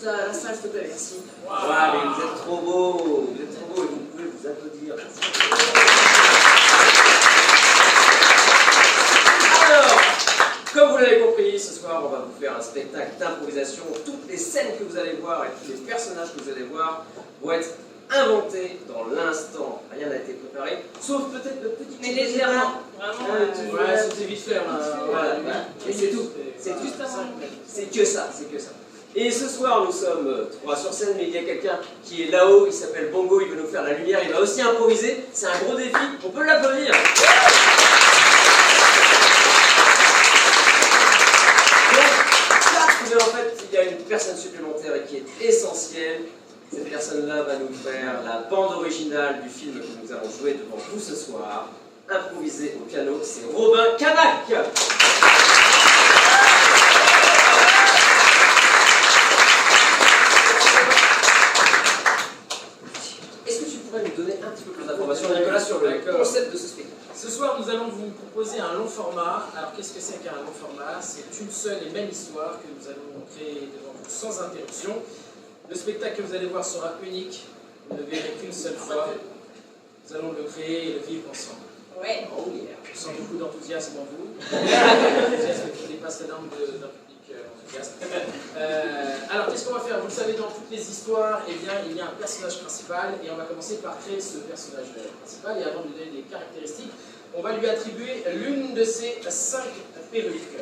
La salle, s'il te plaît, merci. Wow. Ouais, mais vous êtes trop beau, et vous pouvez vous applaudir. Alors, comme vous l'avez compris, ce soir, on va vous faire un spectacle d'improvisation. Toutes les scènes que vous allez voir et tous les personnages que vous allez voir vont être inventés dans l'instant. Rien n'a été préparé, sauf peut-être le petit... Mais légèrement, vraiment. Ouais, c'était vite fait. Voilà, et c'est tout. C'est juste ça. C'est que ça, c'est que ça. Et ce soir, nous sommes 3 sur scène, mais il y a quelqu'un qui est là-haut, il s'appelle Bongo, il va nous faire la lumière, il va aussi improviser. C'est un gros défi, on peut l'applaudir. Mais en fait, il y a une personne supplémentaire et qui est essentielle. Cette personne-là va nous faire la bande originale du film que nous allons jouer devant vous ce soir. Improvisé au piano, c'est Robin Canac. Nous donner un petit peu plus d'informations, Nicolas, sur le concept de ce spectacle. Ce soir, nous allons vous proposer un long format. Alors, qu'est-ce que c'est qu'un long format? C'est une seule et même histoire que nous allons créer devant vous sans interruption. Le spectacle que vous allez voir sera unique. Vous ne le verrez qu'une seule fois. Nous allons le créer et le vivre ensemble. Ouais. Oh yeah. Je sens beaucoup d'enthousiasme en vous. L'enthousiasme qui dépasse la norme d'un public enthousiaste. Alors, qu'est-ce qu'on va faire? Vous le savez, dans toutes les histoires, eh bien, il y a un personnage principal et on va commencer par créer ce personnage principal. Et avant de lui donner des caractéristiques, on va lui attribuer l'une de ses 5 perruques.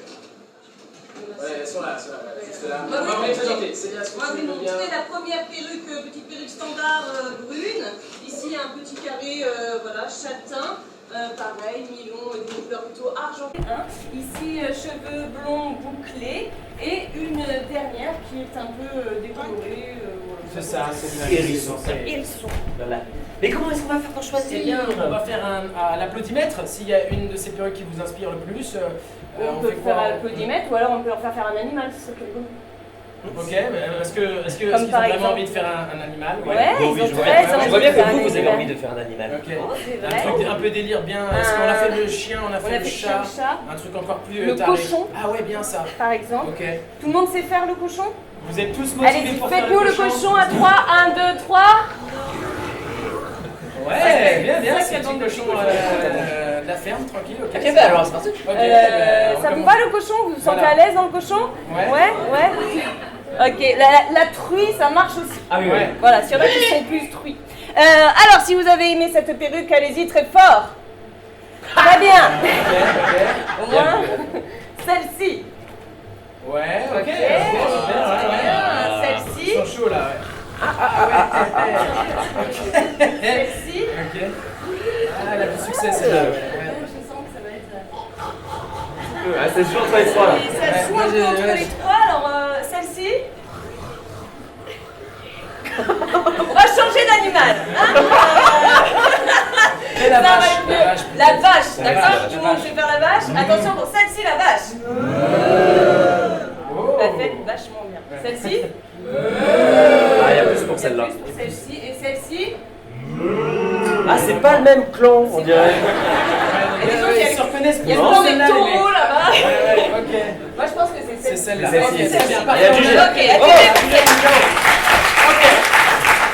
Ouais, elles sont là, juste là. On va vous les présenter. On va vous montrer la première perruque, petite perruque standard brune. Ici, un petit carré voilà, châtain. Pareil, mi-long, avec une couleur plutôt argentée. Ici, cheveux blonds bouclés et une dernière qui est un peu décolorée. C'est ça, c'est hérisson. Voilà. Mais comment est-ce qu'on va faire pour choisir? Eh bien, on va faire à l'applaudimètre. S'il y a une de ces perruques qui vous inspire le plus, on peut faire un applaudimètre ou alors on peut leur faire un animal si c'est quelque chose. Ok, mais est-ce qu'ils ont vraiment envie de faire un animal? Ouais, ils ont je vois bien que vous avez envie de faire un animal. Ok. Oh, c'est Un vrai. truc un peu délire, bien. Est-ce qu'on a fait le chien, on a fait le chat, un truc encore plus le taré. cochon. Ah ouais, bien ça. Par exemple. Ok. Tout le monde sait faire le cochon? Vous êtes tous motivés Allez, pour faire faites-nous le cochon à 3, 1, 2, 3. Ouais, bien, ça c'est le qui petit a cochon de la ferme, tranquille. Ok, Ok, bah alors c'est parti. Ça vous va le cochon? Vous vous sentez à l'aise dans le cochon? Ouais. Ok, la truie, ça marche aussi. Ah oui, ouais. Voilà, s'il y en a qui sont plus truies. Alors, si vous avez aimé cette perruque, allez-y très fort. Très bien. Au moins, celle-ci. Ouais, ok. Celle-ci. Ils sont chauds là, ouais. Celle-ci. Ok. Ah, elle a du succès celle-là. Je sens que ça va être... Ah, c'est sûr entre les trois là. Ça joue un peu entre les trois, alors celle-ci. On va changer d'animal. Et la Ça va vache. être mieux. La vache, d'accord? vache. Tout le monde, je vais faire la vache. Attention pour celle-ci, la vache. Oh. La fête vachement bien. Celle-ci. Ah, il y a plus pour celle-là. Plus pour celle-ci. Et celle-ci. Ah, c'est pas le même clan, on dirait. Et les autres, il y a Ils se reconnaissent il y a plus. le clan des taureaux là-bas. Ouais, ok. Moi, je pense que c'est C'est celle-ci. celle-là. C'est Ok, celle-ci. c'est bien. Il y a du jeu. Ok, Oh, attendez. ok.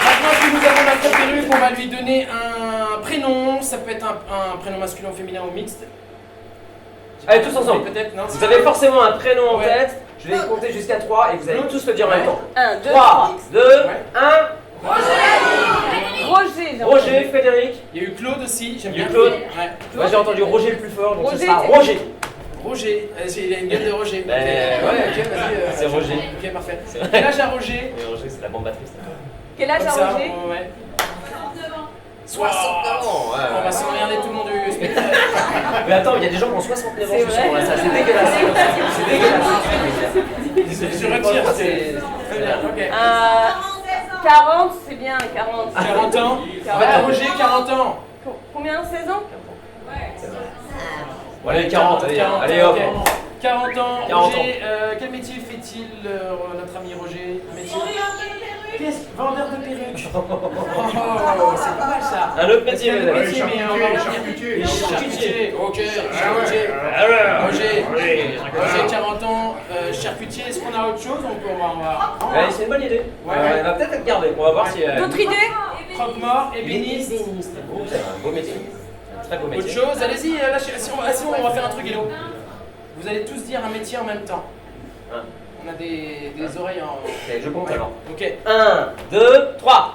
Maintenant que nous avons notre perruque, on va lui donner un prénom. Ça peut être un prénom masculin ou féminin ou mixte. Allez, tous ensemble. Peut-être, non? Vous avez forcément un prénom en Ouais. tête. Je vais compter jusqu'à 3 et vous allez tous le dire en même temps. 1, 2, 3, 3. 2, 1. Roger. Roger, Frédéric. Il y a eu Claude aussi. J'aime Il y a bien. eu Claude. Ouais. Moi j'ai entendu Roger le plus fort, donc ce Roger, sera t'es- Roger. Roger. Il a une gueule de Roger. Ben, Ouais, ok, vas-y. c'est Roger. Ok, parfait. C'est vrai. Quel âge a Roger? Et Roger, c'est la bombe batterie. Quel âge Comme a ça, Roger? ouais. 69 ans. On va s'emmerder tout le monde du spectacle. Mais attends, il y a des gens qui ont 69 ans C'est ce soir vrai. là, ça c'est dégueulasse. C'est dégueulasse. Je retire. C'est très bien. Ok. 40, c'est bien, 40. 40 ans. En fait, Roger, 40 ans. Combien? 16 ans? Bon, allez, 40, allez, 40, allez hop. ok. 40 ans. 40 Roger, quel métier fait-il, notre ami Roger? Un métier. Qu'est-ce? Vendeur de perruques. Oh, c'est pas mal ça. Un autre métier, Parce qu'il y a mesdames. des métiers, mais on va revenir. Charcutier. Charcutier, ok, charcutier. Roger, 40 ans, charcutier. Est-ce qu'on a autre chose? On va. Ouais, c'est une bonne idée. Ouais. Elle va peut-être être gardée. On va voir si. D'autres idées? Croque-mort, ébéniste. Oh, c'est un beau métier. Un très beau Autre métier. chose, allez-y, lâchez. Sinon, on va faire un truc, Hello. Vous allez tous dire un métier en même temps. Hein. On a des oreilles en. Ok, je compte alors. Ok. 1, 2, 3.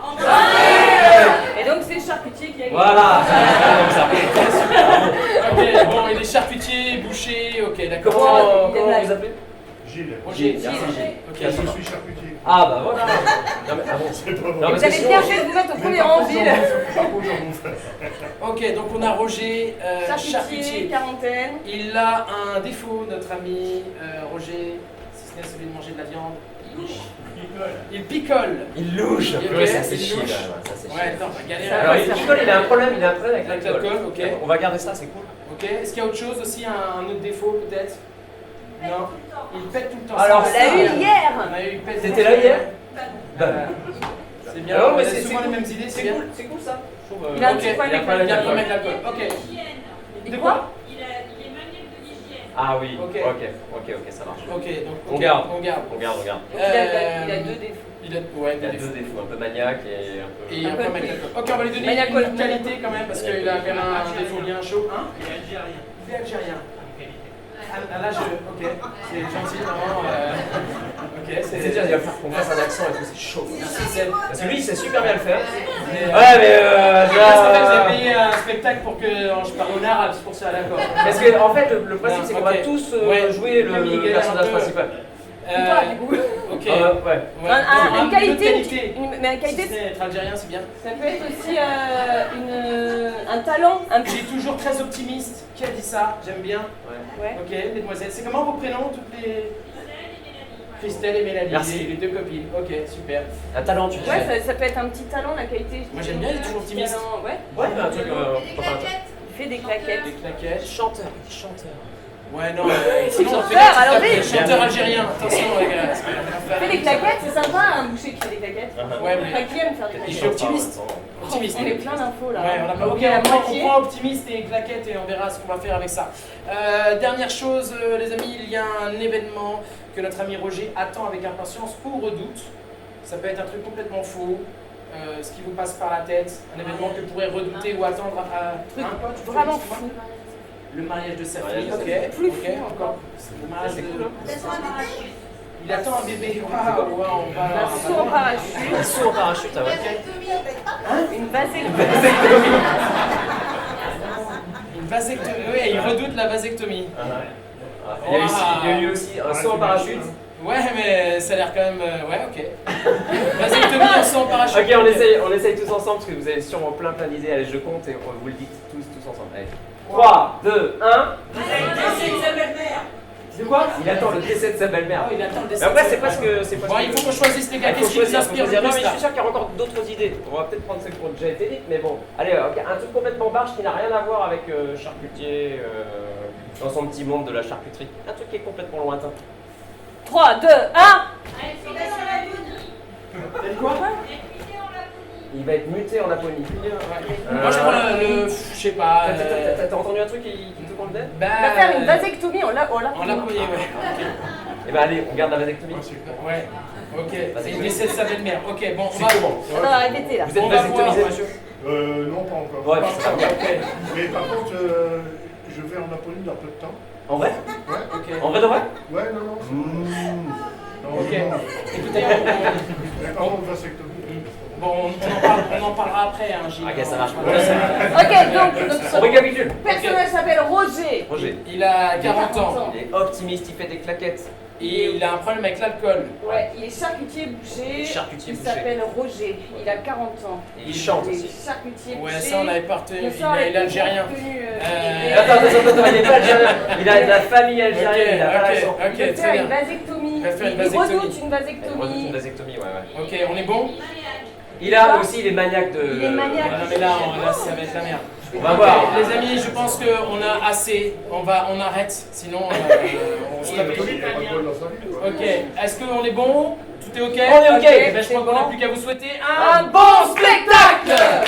Et donc c'est charcutier qui a gagné. Voilà. Comme ça. Ok, bon, il est charcutier, boucher, ok, d'accord. Comment vous appelez? Gilles. Roger, Merci, Gilles. Ok, Je suis charcutier. Ah bah voilà. Non, mais, ah bon. C'est pas Non, vrai. mais Vous avez sinon, bien fait de vous mettre au premier rang, Gilles. Par contre, j'en bouffe. Ok, donc on a Roger, Charcutier, charcutier. quarantaine. Il a un défaut, notre ami Roger, si ce n'est celui de manger de la viande. Il picole. il louche. Ok, Ouais, ça c'est il chier. louche. Ça c'est chier. Ouais, attends, on va galérer. Alors il picole, il a un problème avec Avec l'alcool. l'alcool, ok. On va garder ça, c'est cool. Ok, est-ce qu'il y a autre chose aussi, un autre défaut peut-être? Non, il pète tout le temps. Alors, On l'a eu hier. On a eu, il pète. C'était là hier? C'est bien, Alors, on mais a c'est souvent les cool. mêmes idées, c'est C'est bien. cool, c'est cool ça. Je trouve, Il a un Ok, petit problème il y a avec pas l'alcool. de problème avec l'alcool. Ok. De quoi? Il est manuel de l'hygiène. Ah oui, Ok. ok, ça marche. Ok, donc On garde. On garde. On garde. Donc il a deux défauts. Il a, ouais, Il y a des deux défauts. défauts, un peu maniaque et un peu. Et un peu avec l'alcool. Ok, on va lui donner Maniacol. une qualité quand même parce qu'il a quand même un défaut bien chaud. Hein? Il est algérien. Il est algérien. Ah, là, ok, c'est gentil, vraiment. Ok, C'est dire, il va falloir qu'on fasse un accent et tout, c'est chaud. Merci, Seb. Parce que lui, il sait super bien le faire. Mais, Ouais, mais parce qu'en fait, vous là. avez payé un spectacle pour que je parle en arabe, c'est pour ça, d'accord. Parce que, en fait, le principe, c'est qu'on va Ok. tous Ouais. jouer Camille le galère un personnage peu. principal. Ok. Ouais. Ouais. Une Autre qualité. Mais une Si qualité, c'est être algérien, c'est bien. ça peut être aussi un talent. J'ai toujours très optimiste. Qui a dit ça? J'aime bien. Ouais. Ok, mesdemoiselles. C'est comment vos prénoms, toutes les. Christelle et Mélanie, Merci. les deux copines. Ok, super. Un talent, tu Ouais, disais. ça peut être un petit talent, la qualité. Moi, j'aime bien, il est toujours optimiste. Talent, ouais. Ouais, mais un truc. Des Enfin, claquettes. Il fait des claquettes. Des claquettes. chanteur. Ouais, non, sinon, chanteur, alors oui. chanteur algérien. Attention, les gars. Il fait des claquettes, c'est sympa, un boucher qui fait des claquettes. Ouais, Enfin, mais. qui aime faire des Je claquettes. suis optimiste. Optimiste. On est plein d'infos là. Ouais, on a pas Ok, ok, la on moitié. prend optimiste et claquette et on verra ce qu'on va faire avec ça. Dernière chose, les amis, il y a un événement que notre ami Roger attend avec impatience ou redoute. Ça peut être un truc complètement faux, ce qui vous passe par la tête, un événement que vous pourrez redouter ou attendre à. Truc Hein, quoi, tu vraiment dis-moi fou. Le mariage de sa Mariage fille, de sa ok. Plus ok, fou encore. Le mariage C'est de. cool, hein. Il attend un bébé. Waouh, waouh, on va. Un saut en parachute. Un saut en parachute, ah ouais. Une vasectomie. Une vasectomie. Oui, il redoute la vasectomie. Il y a eu aussi un saut en parachute. Ouais, mais ça a l'air quand même. Ouais, ok. Vasectomie en saut en parachute. Ok, on essaye tous ensemble parce que vous avez sûrement plein d'idées. Allez, je compte et on vous le dit tous ensemble. Allez. 3, 2, 1. C'est quoi? Il attend le décès de sa belle-mère. Oh, il attend le Mais décès. après, c'est pas ce que. Bon, il faut qu'on choisisse les gars. Il faut Qu'est-ce qui vous choisir, inspire le Non, mais plus je là? suis sûr qu'il y aura encore d'autres idées. On va peut-être prendre celles qui ont déjà été dites, mais bon. Allez, ok, un truc complètement barge qui n'a rien à voir avec charcutier dans son petit monde de la charcuterie. Un truc qui est complètement lointain. 3, 2, 1. T'as dit quoi? Il va être muté en Laponie. Moi, je prends le. Je sais pas. T'as entendu un truc qui te compte d'aide? Bah. On va faire une vasectomie en En Laponie. Laponie, ouais. Eh ben allez, on garde la vasectomie. Ouais. Ok. Vas-y. Il décès de sa belle-mère. Ok, bon, on C'est va. comment? On va répéter là. Vous êtes On va voir, vasectomisé, ouais. monsieur? Non, pas encore. Ouais, c'est ça. Ok. Mais par contre, je vais en Laponie dans peu de temps. En vrai? Ouais. Ok. En vrai de vrai? Ouais, non. Non, Ok. non. Écoutez, Mais par contre, vasectomie. bon, on en parlera après, hein, Gilles. Ok, ça marche. Ok, donc On notre récapitule. personnage s'appelle Roger. Roger. Il a 40 ans. Il est optimiste, il fait des claquettes. Et il a un problème avec l'alcool. Ouais, il est charcutier boucher. Charcutier Il boucher. s'appelle Roger. Il a 40 ans. Et il chante Il aussi. est charcutier Ouais, boucher. ça on avait pas retenu. Bien Il sûr, est algérien. Attends, il n'est pas algérien. Il a de la famille algérienne, il a pas l'accent. Ok, Il va très faire une bien. vasectomie. Il va faire une Il vasectomie. redoute une Il redoute une vasectomie. vasectomie, ouais. Ok, on est bon? Il a aussi les maniaques de... Il est maniaque. Ah non, mais là, ça va être la merde. On va voir. Les amis, je pense qu'on a assez. On arrête, sinon on se tape. Il n'y a pas de bol dans sa vie. Ouais. Ok, est-ce qu'on est bon? Tout est ok? On est ok. Eh ben, je crois qu'on n'a plus qu'à vous souhaiter un bon spectacle.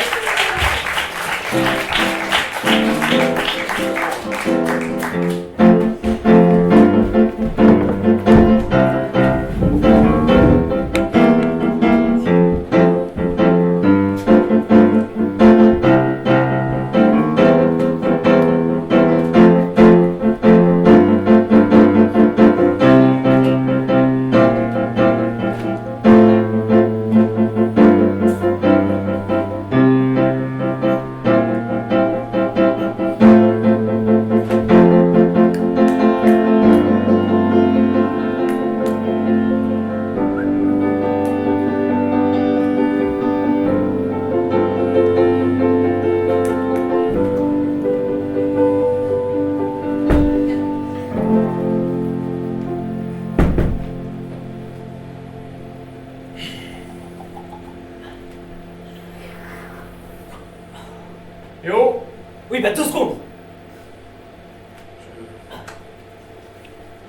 Yo. Oui, bah 2 secondes.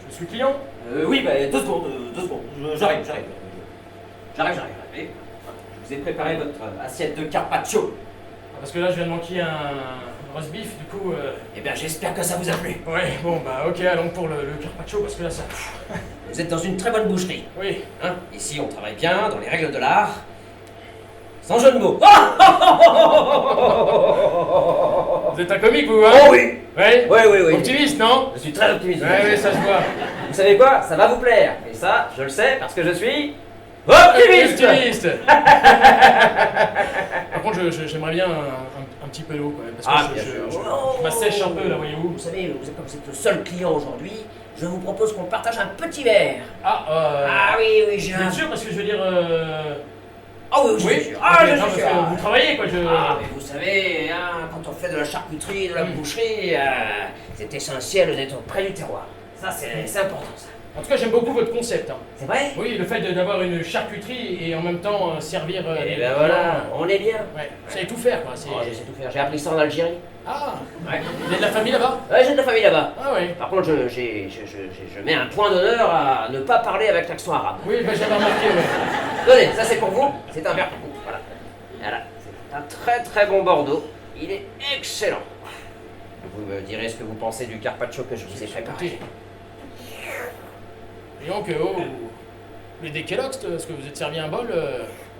Je suis client. Oui, bah 2 secondes, 2 secondes. J'arrive. J'arrive. Allez. Je vous ai préparé votre assiette de carpaccio. Parce que là, je viens de manquer un roast beef, du coup. Eh bien, j'espère que ça vous a plu. Ouais, bon, bah ok, allons pour le carpaccio, parce que là, ça. Vous êtes dans une très bonne boucherie. Oui. Hein, ici, on travaille bien, dans les règles de l'art. Sans jeu de mots. Vous êtes un comique, vous, hein? Oh oui. Ouais. Oui. Optimiste, non? Je suis très optimiste. Ouais, ça se voit. Vous savez quoi? Ça va vous plaire. Et ça, je le sais parce que je suis optimiste. Optimiste. Par contre, j'aimerais bien un petit peu d'eau, quand même, parce que Ah, bien sûr. je m'assèche un peu, là, voyez-vous. Vous savez, comme vous êtes le seul client aujourd'hui, je vous propose qu'on partage un petit verre. Ah oui, j'ai Bien sûr, parce que je veux dire. Ah oui, je Oui. suis sûr. Ah, je non, suis parce sûr. que vous travaillez, quoi. Ah, mais vous savez, hein, quand on fait de la charcuterie, de la boucherie, c'est essentiel d'être près du terroir. Ça, c'est important, ça. En tout cas, j'aime beaucoup votre concept. Hein. C'est vrai? Oui, le fait d'avoir une charcuterie et en même temps servir. Et des ben clients. voilà, on est bien. Ouais, vous savez tout faire, quoi. Oh, je sais tout faire. J'ai appris ça en Algérie. Ah, Ouais. vous avez de la famille là-bas? Ouais, j'ai de la famille là-bas. Ah, oui. Par contre, je mets un point d'honneur à ne pas parler avec l'accent arabe. Oui, bah, j'avais remarqué, ouais. Tenez, ça c'est pour vous, c'est un verre pour vous. Voilà, c'est un très très bon Bordeaux. Il est excellent. Vous me direz ce que vous pensez du carpaccio que je vous ai préparé. Disons que, oh, mais des Kellogg's, est-ce que vous êtes servi un bol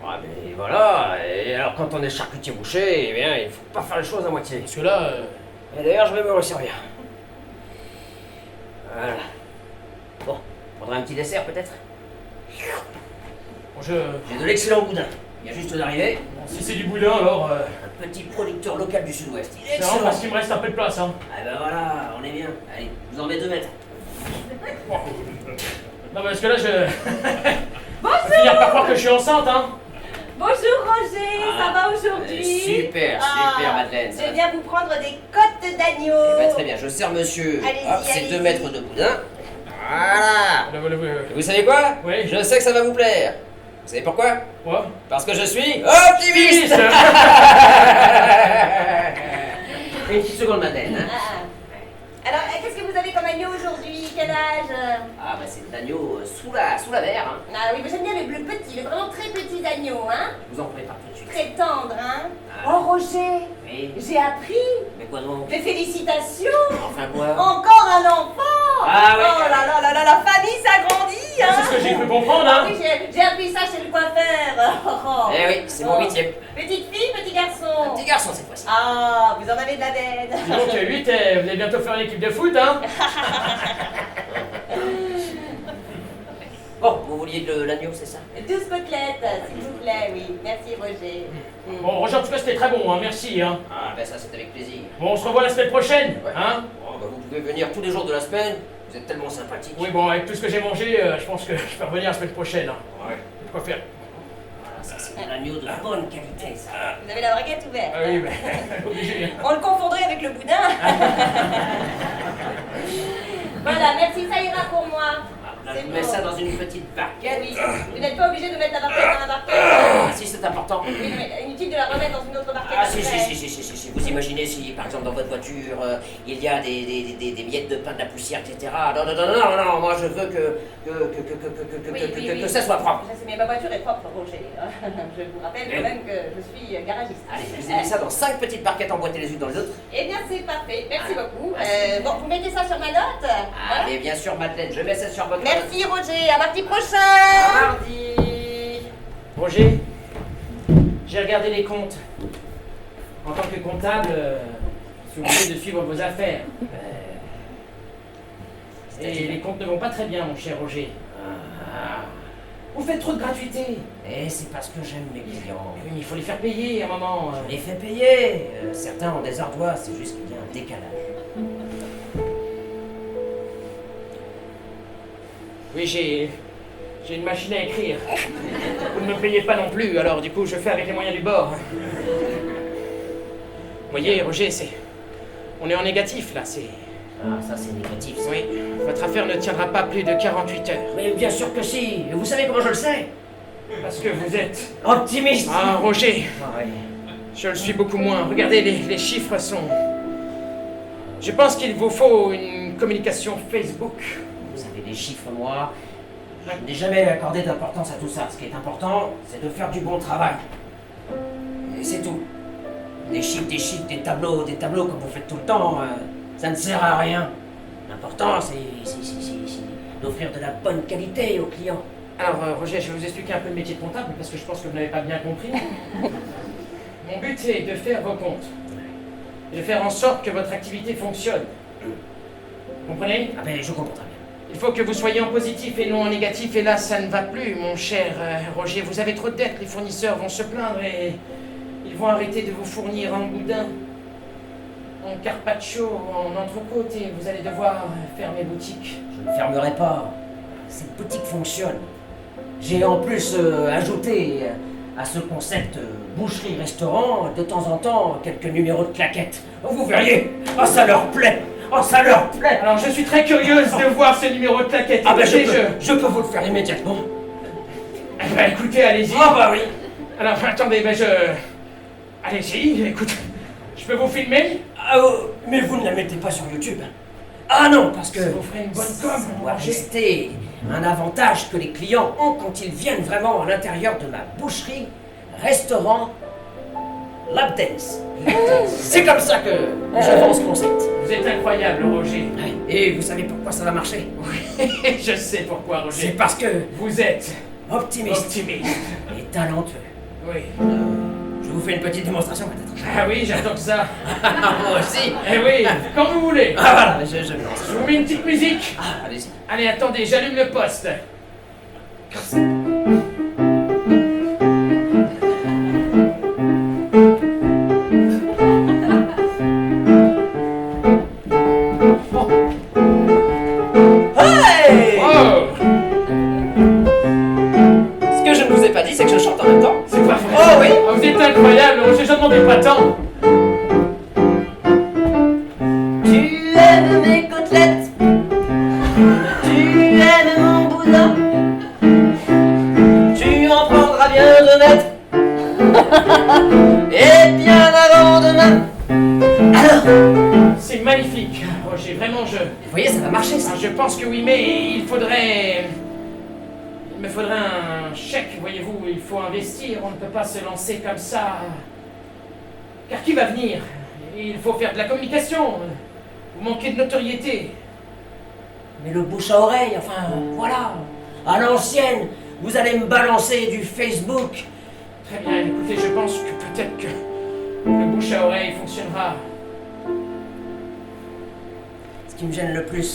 Ah mais voilà, et alors quand on est charcutier boucher, eh bien il faut pas faire les choses à moitié. Parce que là, Et d'ailleurs je vais me resservir. Voilà. Bon, on prendra un petit dessert peut-être? bon, J'ai de l'excellent boudin. Il vient juste d'arriver. bon, si c'est du boudin, alors. Un petit producteur local du sud-ouest. Il est C'est vraiment excellent. parce qu'il me reste un peu de place, hein. Ah ben voilà, on est bien. Allez, je vous en mets 2 mètres. Non, parce que là, je. On va finir par croire que je suis enceinte, hein. Bonjour Roger, ça va aujourd'hui? Super, Madeleine. Je viens vous prendre des côtes d'agneau. Eh ben, très bien, je sers monsieur. Allez-y, Hop, c'est allez-y. 2 mètres de boudin. Voilà. Voilà. Et vous savez quoi? Oui. Je sais que ça va vous plaire. Vous savez pourquoi? Quoi? Parce que je suis optimiste. Une petite seconde, Madeleine. Hein. Alors, qu'est-ce que vous avez comme agneau aujourd'hui? Quel âge? Ah bah c'est de l'agneau sous la verre. Hein. Ah oui, mais j'aime bien le petit, le vraiment très petit agneau, hein? Je vous en prépare tout de suite. Très tendre, hein? Ah. Oh Roger, Oui. j'ai appris. Mais quoi donc? Mais félicitations! Enfin quoi? Encore un enfant! Ah oui. Oh là là là là, la famille s'agrandit, hein? C'est ce que j'ai cru comprendre, Ah hein. oui, j'ai appris ça chez le coiffeur. Oh. Eh oui, c'est mon 8e. Petite fille, petit garçon? Petit garçon cette fois-ci. Ah, vous en avez de la bête. Donc 8, vous allez bientôt faire une équipe de foot, hein. Bon, vous vouliez de l'agneau, c'est ça? 12 côtelettes, s'il vous plaît, oui. Merci Roger. Bon, Roger, en tout cas, c'était très bon, hein. Merci, hein. Ah ben ça c'est avec plaisir. Bon, on se revoit la semaine prochaine, Ouais. hein. Bon, bah, vous pouvez venir tous les jours de la semaine, vous êtes tellement sympathique. Oui, bon, avec tout ce que j'ai mangé, je pense que je peux revenir la semaine prochaine, hein. Ouais. De quoi faire. Voilà, ça c'est de l'agneau de bonne qualité ça. Vous avez la braguette ouverte. Ah oui, mais obligé. Hein. On le confondrait avec le boudin. Voilà, merci, ça ira pour moi. Ah, Là, C'est je mets bon. ça dans une petite barquette. Oui, vous n'êtes pas obligé de mettre la barquette dans la barquette. Ah, si, c'est important. Oui, mais inutile de la remettre dans une autre barquette. Ah, si, après. si. Vous imaginez si, par exemple, dans votre voiture, il y a des miettes de pain, de la poussière, etc. Non, moi je veux que ça soit propre. Je sais, mais ma voiture est propre, Roger. Je vous rappelle quand même que je suis garagiste. Allez, vous mettez ça dans 5 petites barquettes emboîtées les unes dans les autres. Eh bien, c'est parfait. Merci beaucoup. Merci. Bon, vous mettez ça sur ma note. Ah, Voilà. mais bien sûr, Madeleine, je mets ça sur votre... Merci, Roger. À mardi prochain. À mardi. Roger, j'ai regardé les comptes. En tant que comptable, je suis obligé de suivre vos affaires. Et les comptes ne vont pas très bien, mon cher Roger. Vous faites trop de gratuité. Et c'est parce que j'aime mes clients. Oui, mais il faut les faire payer à un moment. Je les fais payer. Certains ont des ardoises, c'est juste qu'il y a un décalage. Oui, j'ai une machine à écrire. Vous ne me payez pas non plus, alors du coup, je fais avec les moyens du bord. Vous voyez, Roger, on est en négatif, là, c'est... Ah, ça c'est négatif, ça. Oui, votre affaire ne tiendra pas plus de 48 heures. Mais bien sûr que si. Et vous savez comment je le sais? Parce que vous êtes... Optimiste. Ah, Roger, Ah, oui. je le suis beaucoup moins. Regardez, les chiffres sont... Je pense qu'il vous faut une communication Facebook. Vous savez, les chiffres, moi, je n'ai jamais accordé d'importance à tout ça. Ce qui est important, c'est de faire du bon travail. Et c'est tout. Des chiffres, des tableaux comme vous faites tout le temps, ça ne sert à rien. L'important, c'est d'offrir de la bonne qualité aux clients. Alors, Roger, je vais vous expliquer un peu le métier de comptable, parce que je pense que vous n'avez pas bien compris. Mon but est de faire vos comptes. Et de faire en sorte que votre activité fonctionne. Vous comprenez? Ah ben, je comprends très bien. Il faut que vous soyez en positif et non en négatif, et là, ça ne va plus, mon cher Roger. Vous avez trop de dettes, les fournisseurs vont se plaindre et ils vont arrêter de vous fournir en boudin, en carpaccio, en entrecôte, et vous allez devoir fermer boutique. Je ne fermerai pas. Cette boutique fonctionne. J'ai en plus ajouté à ce concept boucherie-restaurant, de temps en temps, quelques numéros de claquettes. Vous verriez, oh ça leur plaît. Oh ça leur plaît. Alors, je suis très curieuse de voir ce numéro de claquette. Ah ben Écoutez, je peux vous le faire immédiatement. Eh ben, écoutez, allez-y. Ah bah oui. Alors, attendez, allez-y, écoute, je peux vous filmer? Ah, mais vous ne la mettez pas sur YouTube. Ah non, parce que Ça vous ferait une bonne com, ça doit Roger. rester un avantage que les clients ont quand ils viennent vraiment à l'intérieur de ma boucherie, restaurant, lap dance. C'est comme ça que je vends ce concept. Vous êtes incroyable, Roger. Et vous savez pourquoi ça va marcher? Je sais pourquoi, C'est Roger. parce que Vous êtes optimiste optimiste. et talentueux. Oui. Je vous fais une petite démonstration peut-être. Ah oui, j'attends que ça. Moi aussi. Eh oui, quand vous voulez. Ah voilà, je me lance. Je vous mets une petite musique. Ah, allez-y. Allez, attendez, j'allume le poste. Hey! Oh, Ce que je ne vous ai pas dit, c'est que je chante en même temps. c'est pas vrai. Oh oui. Oh, vous êtes incroyable, Roger, je demandais pas tant. Tu aimes mes côtelettes. Tu aimes mon boudin. Tu en prendras bien de mettre. Et bien avant demain. Alors, C'est magnifique, Roger, vraiment, vous voyez, ça va marcher ça. je pense que oui, mais il me faudrait un chèque, voyez-vous, il faut investir, on ne peut pas se lancer comme ça. Car qui va venir? Il faut faire de la communication. Vous manquez de notoriété. Mais le bouche à oreille, enfin, voilà. À l'ancienne, vous allez me balancer du Facebook. Très bien, écoutez, je pense que peut-être que le bouche à oreille fonctionnera. Ce qui me gêne le plus,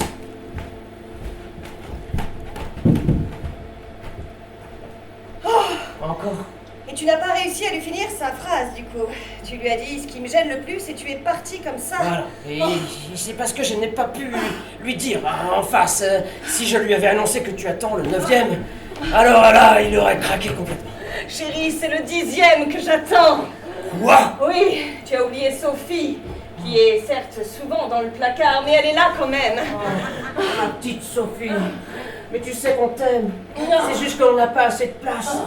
encore. Et tu n'as pas réussi à lui finir sa phrase, du coup. Tu lui as dit ce qui me gêne le plus et tu es parti comme ça. Voilà. Et c'est parce que je n'ai pas pu lui dire en face. Si je lui avais annoncé que tu attends le 9e, alors là, il aurait craqué complètement. Chérie, c'est le 10e que j'attends. Quoi? Oui, tu as oublié Sophie, qui est certes souvent dans le placard, mais elle est là quand même. Ma petite Sophie. Mais tu sais qu'on t'aime. C'est juste qu'on n'a pas assez de place.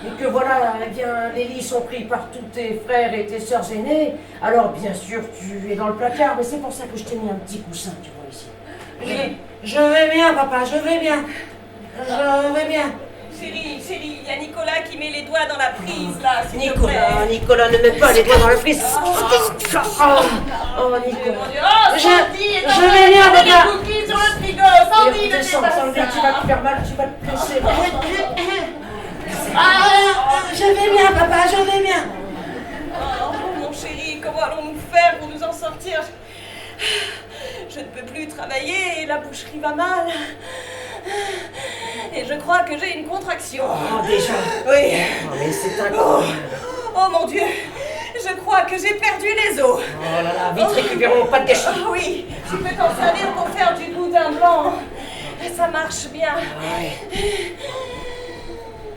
Et que voilà, eh bien, les lits sont pris par tous tes frères et tes sœurs aînées. Alors bien sûr, tu es dans le placard, mais c'est pour ça que je t'ai mis un petit coussin, tu vois, ici. Je vais bien, papa, je vais bien. Je vais bien. Chérie, il y a Nicolas qui met les doigts dans la prise, là, s'il te plaît. Nicolas, ne mets pas les doigts dans la prise. Oh, Nicolas. Oh, Sandy, je vais bien, papa. les cookies sur le frigo. Sandy, ne fais pas Sandy, tu ça. vas te faire mal, tu vas te blesser. Je vais bien, papa, je vais bien. Oh, mon chéri, comment allons-nous faire pour nous en sortir? Je ne peux plus travailler et la boucherie va mal. Et je crois que j'ai une contraction. Oh, déjà. Oui. Oh, mais c'est incroyable. Oh mon Dieu, je crois que j'ai perdu les os. Oh là là, vite récupérons, pas de gâchis. Oui, tu peux t'en servir pour faire du boudin blanc. Ça marche bien. Ouais.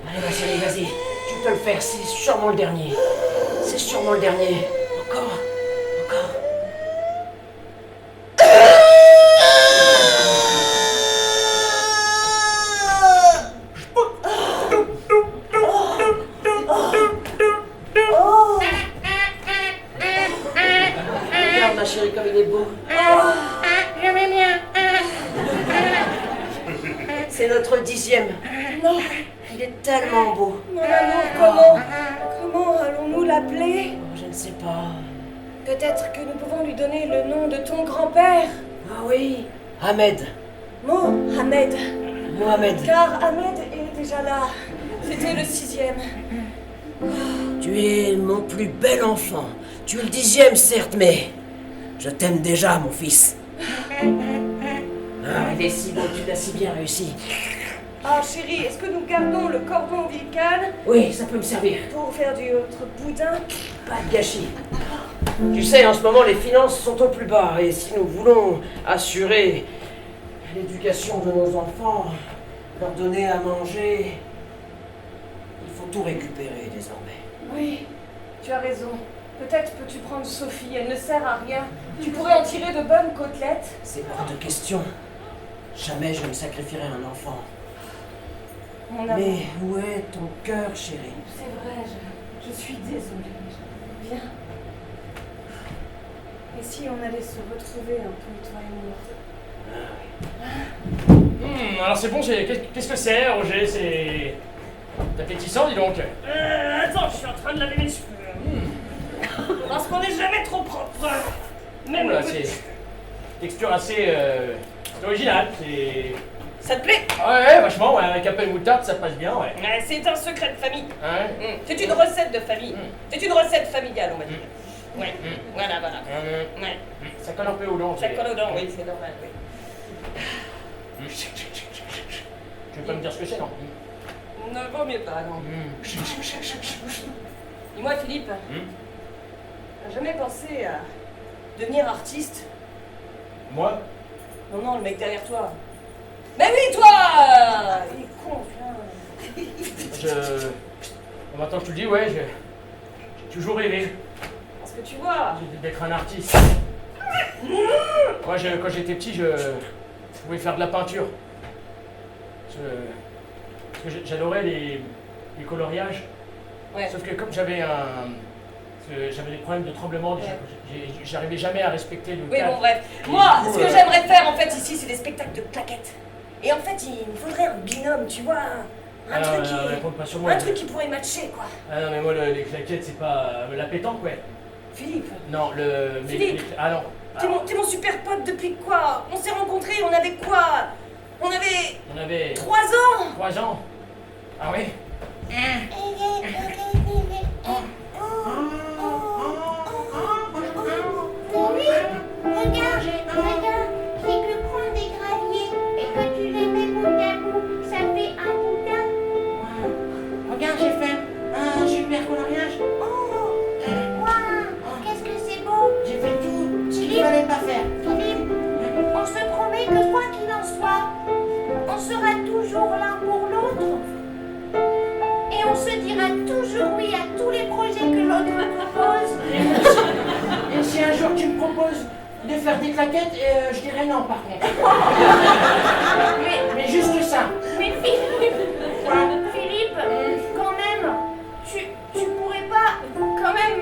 Allez, ma chérie, vas-y. Tu peux le faire, c'est sûrement le dernier. C'est sûrement le dernier. Encore. Regarde, ma chérie, comme il est beau. J'aimais bien. C'est notre 10e. Non, Il est tellement beau. mon amour, comment allons-nous l'appeler? Oh, je ne sais pas. Peut-être que nous pouvons lui donner le nom de ton grand-père. Ah oui. Ahmed. Mohamed. Mohamed. Car Ahmed est déjà là. C'était le 6e. Tu es mon plus bel enfant. Tu es le 10e, certes, mais je t'aime déjà, mon fils. Ah, il est si beau, tu l'as si bien réussi. Ah chérie, est-ce que nous gardons le cordon ombilical Oui, ça peut me servir. pour faire du autre boudin? Pas de gâchis. Tu sais, en ce moment, les finances sont au plus bas. Et si nous voulons assurer l'éducation de nos enfants, leur donner à manger, il faut tout récupérer désormais. Oui, tu as raison. Peut-être peux-tu prendre Sophie, elle ne sert à rien. Tu pourrais en tirer de bonnes côtelettes. C'est hors de question. Jamais je ne sacrifierai un enfant. Mon amour. Mais où est ton cœur, chérie? C'est vrai, je suis désolée. Viens. Et si on allait se retrouver un peu, toi et moi? Alors c'est bon, qu'est-ce que c'est, Roger? C'est appétissant, dis donc. Attends, je suis en train de laver mes cheveux. Parce qu'on n'est jamais trop propre. Même Oula, le petit- c'est texture assez originale. C'est Ça te plaît? ouais, vachement. Ouais, avec un peu de moutarde, ça passe bien, ouais. Ouais, c'est un secret de famille. Ouais. C'est une recette de famille. Mm. C'est une recette familiale, on va dire. Ouais, voilà. Ouais. Ça colle un peu aux dents. Ça c'est- colle aux dents, oui, c'est normal, oui. Tu veux pas me dire ce que c'est, non? Ne vaut mieux pas, non. Dis-moi, Philippe, t'as jamais pensé à devenir artiste? Moi? Non, le mec derrière toi. Mais oui, toi! Il est con, putain. Maintenant que tu le dis, ouais, j'ai toujours rêvé Parce que tu vois, d'être un artiste. Moi, quand j'étais petit, je voulais faire de la peinture. Parce que j'adorais les coloriages. Ouais. Sauf que comme j'avais des problèmes de tremblement, j'arrivais jamais à respecter le oui, cadre. bon, bref. Et Moi, du coup, ce que j'aimerais faire, en fait, ici, c'est des spectacles de claquettes. Et en fait, il me faudrait un binôme, tu vois. Un truc qui... compte pas sur moi. Un truc qui pourrait matcher, quoi. Ah non, mais moi, les claquettes, c'est pas la pétanque, ouais. Philippe, Non, Philippe. Ah non. t'es mon super pote depuis quoi? On s'est rencontrés, on avait quoi? On avait 3 ans. 3 ans. Ah oui? Oui, regarde, c'est que prendre des graviers et que tu les mets bout à bout, ça fait un boudin. Regarde, j'ai fait un super coloriage. Waouh, qu'est-ce que c'est beau. J'ai fait tout ce qu'il fallait pas faire. Philippe, on se promet que quoi qu'il en soit, on sera toujours l'un pour l'autre. Et on se dira toujours oui à tous les projets que l'autre propose. Et si un jour tu me proposes de faire des claquettes, je dirais non par contre. mais juste ça. Mais Philippe, Philippe, quand même, tu pourrais pas, quand même,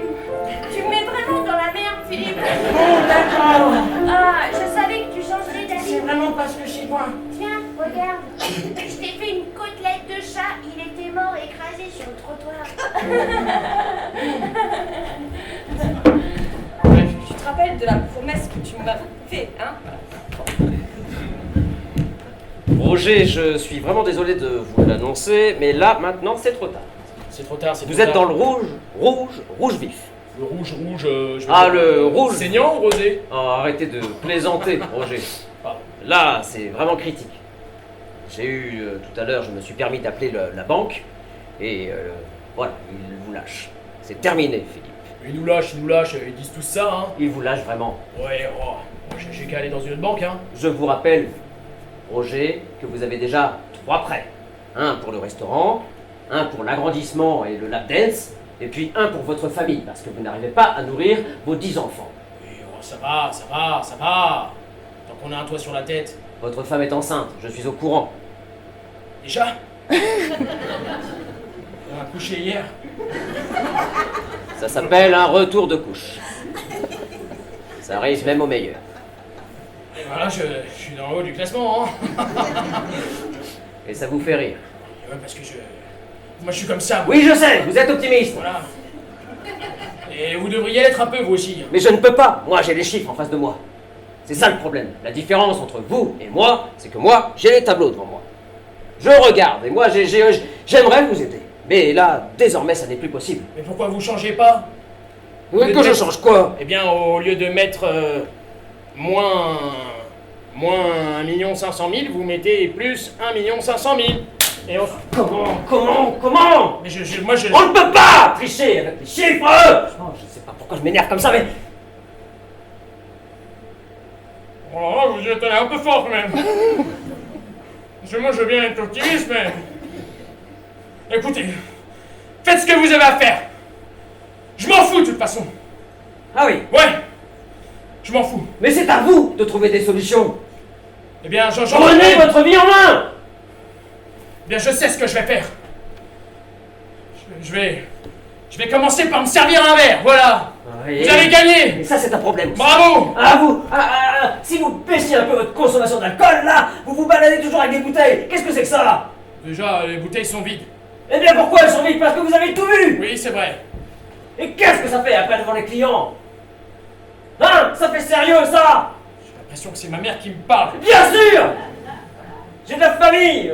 tu me mets vraiment dans la merde, Philippe. Bon, d'accord. Ah, je savais que tu changerais C'est d'avis. vraiment parce que chez moi. Tiens, regarde, je t'ai fait une côtelette de chat, il était mort écrasé sur le trottoir. Tu te rappelles de la promesse que tu m'as fait, hein? Roger, je suis vraiment désolé de vous l'annoncer, mais là, maintenant, c'est trop tard. C'est trop tard, c'est trop Vous êtes tard. dans le rouge vif. Le rouge, je veux Ah, dire, le rouge. saignant ou rosé? Oh, arrêtez de plaisanter, Roger. Ah. Là, c'est vraiment critique. J'ai eu, tout à l'heure, je me suis permis d'appeler la banque, et voilà, ils vous lâchent. C'est terminé, Philippe. Ils nous lâchent, ils disent tous ça, hein. Ils vous lâchent vraiment. Ouais, oh, moi, j'ai qu'à aller dans une autre banque, hein. Je vous rappelle, Roger, que vous avez déjà 3 prêts. Un pour le restaurant, un pour l'agrandissement et le lap dance, et puis un pour votre famille, parce que vous n'arrivez pas à nourrir vos 10 enfants. Oui, oh, ça va. Tant qu'on a un toit sur la tête. Votre femme est enceinte, je suis au courant. Déjà? On a couché hier. Ça s'appelle un retour de couche. Ça arrive même au meilleur. Et voilà, je suis dans le haut du classement, hein. Et ça vous fait rire. Ouais, parce que moi, je suis comme ça. moi. Oui, je sais, vous êtes optimiste. Voilà. Et vous devriez l'être un peu, vous aussi. Mais je ne peux pas. Moi, j'ai les chiffres en face de moi. C'est ça le problème. La différence entre vous et moi, c'est que moi, j'ai les tableaux devant moi. Je regarde, et moi, j'aimerais vous aider. Mais là, désormais, ça n'est plus possible. Mais pourquoi vous changez pas? Oui, que je change quoi? Eh bien, au lieu de mettre moins 1 500 000, vous mettez plus 1 500 000. Et on... Comment? Mais je... On ne peut pas tricher avec les chiffres. Oh, je ne sais pas pourquoi je m'énerve comme ça, mais... Oh, vous êtes allé un peu fort, quand même. Parce que moi, je veux bien être optimiste, mais... Écoutez, faites ce que vous avez à faire. Je m'en fous, de toute façon. Ah oui. Ouais, je m'en fous. Mais c'est à vous de trouver des solutions. Eh bien, Prenez votre vie en main. Eh bien, je sais ce que je vais faire. Je vais commencer par me servir un verre, voilà. Oui. Vous avez gagné. Et ça, c'est un problème aussi. Bravo. Ah, vous si vous baissiez un peu votre consommation d'alcool, là, vous vous baladez toujours avec des bouteilles. Qu'est-ce que c'est que ça? Déjà, les bouteilles sont vides. Eh bien, pourquoi elles sont vides? Parce que vous avez tout vu. Oui, c'est vrai. Et qu'est-ce que ça fait après devant les clients? Hein? Ça fait sérieux, ça? J'ai l'impression que c'est ma mère qui me parle. Bien sûr. J'ai de la famille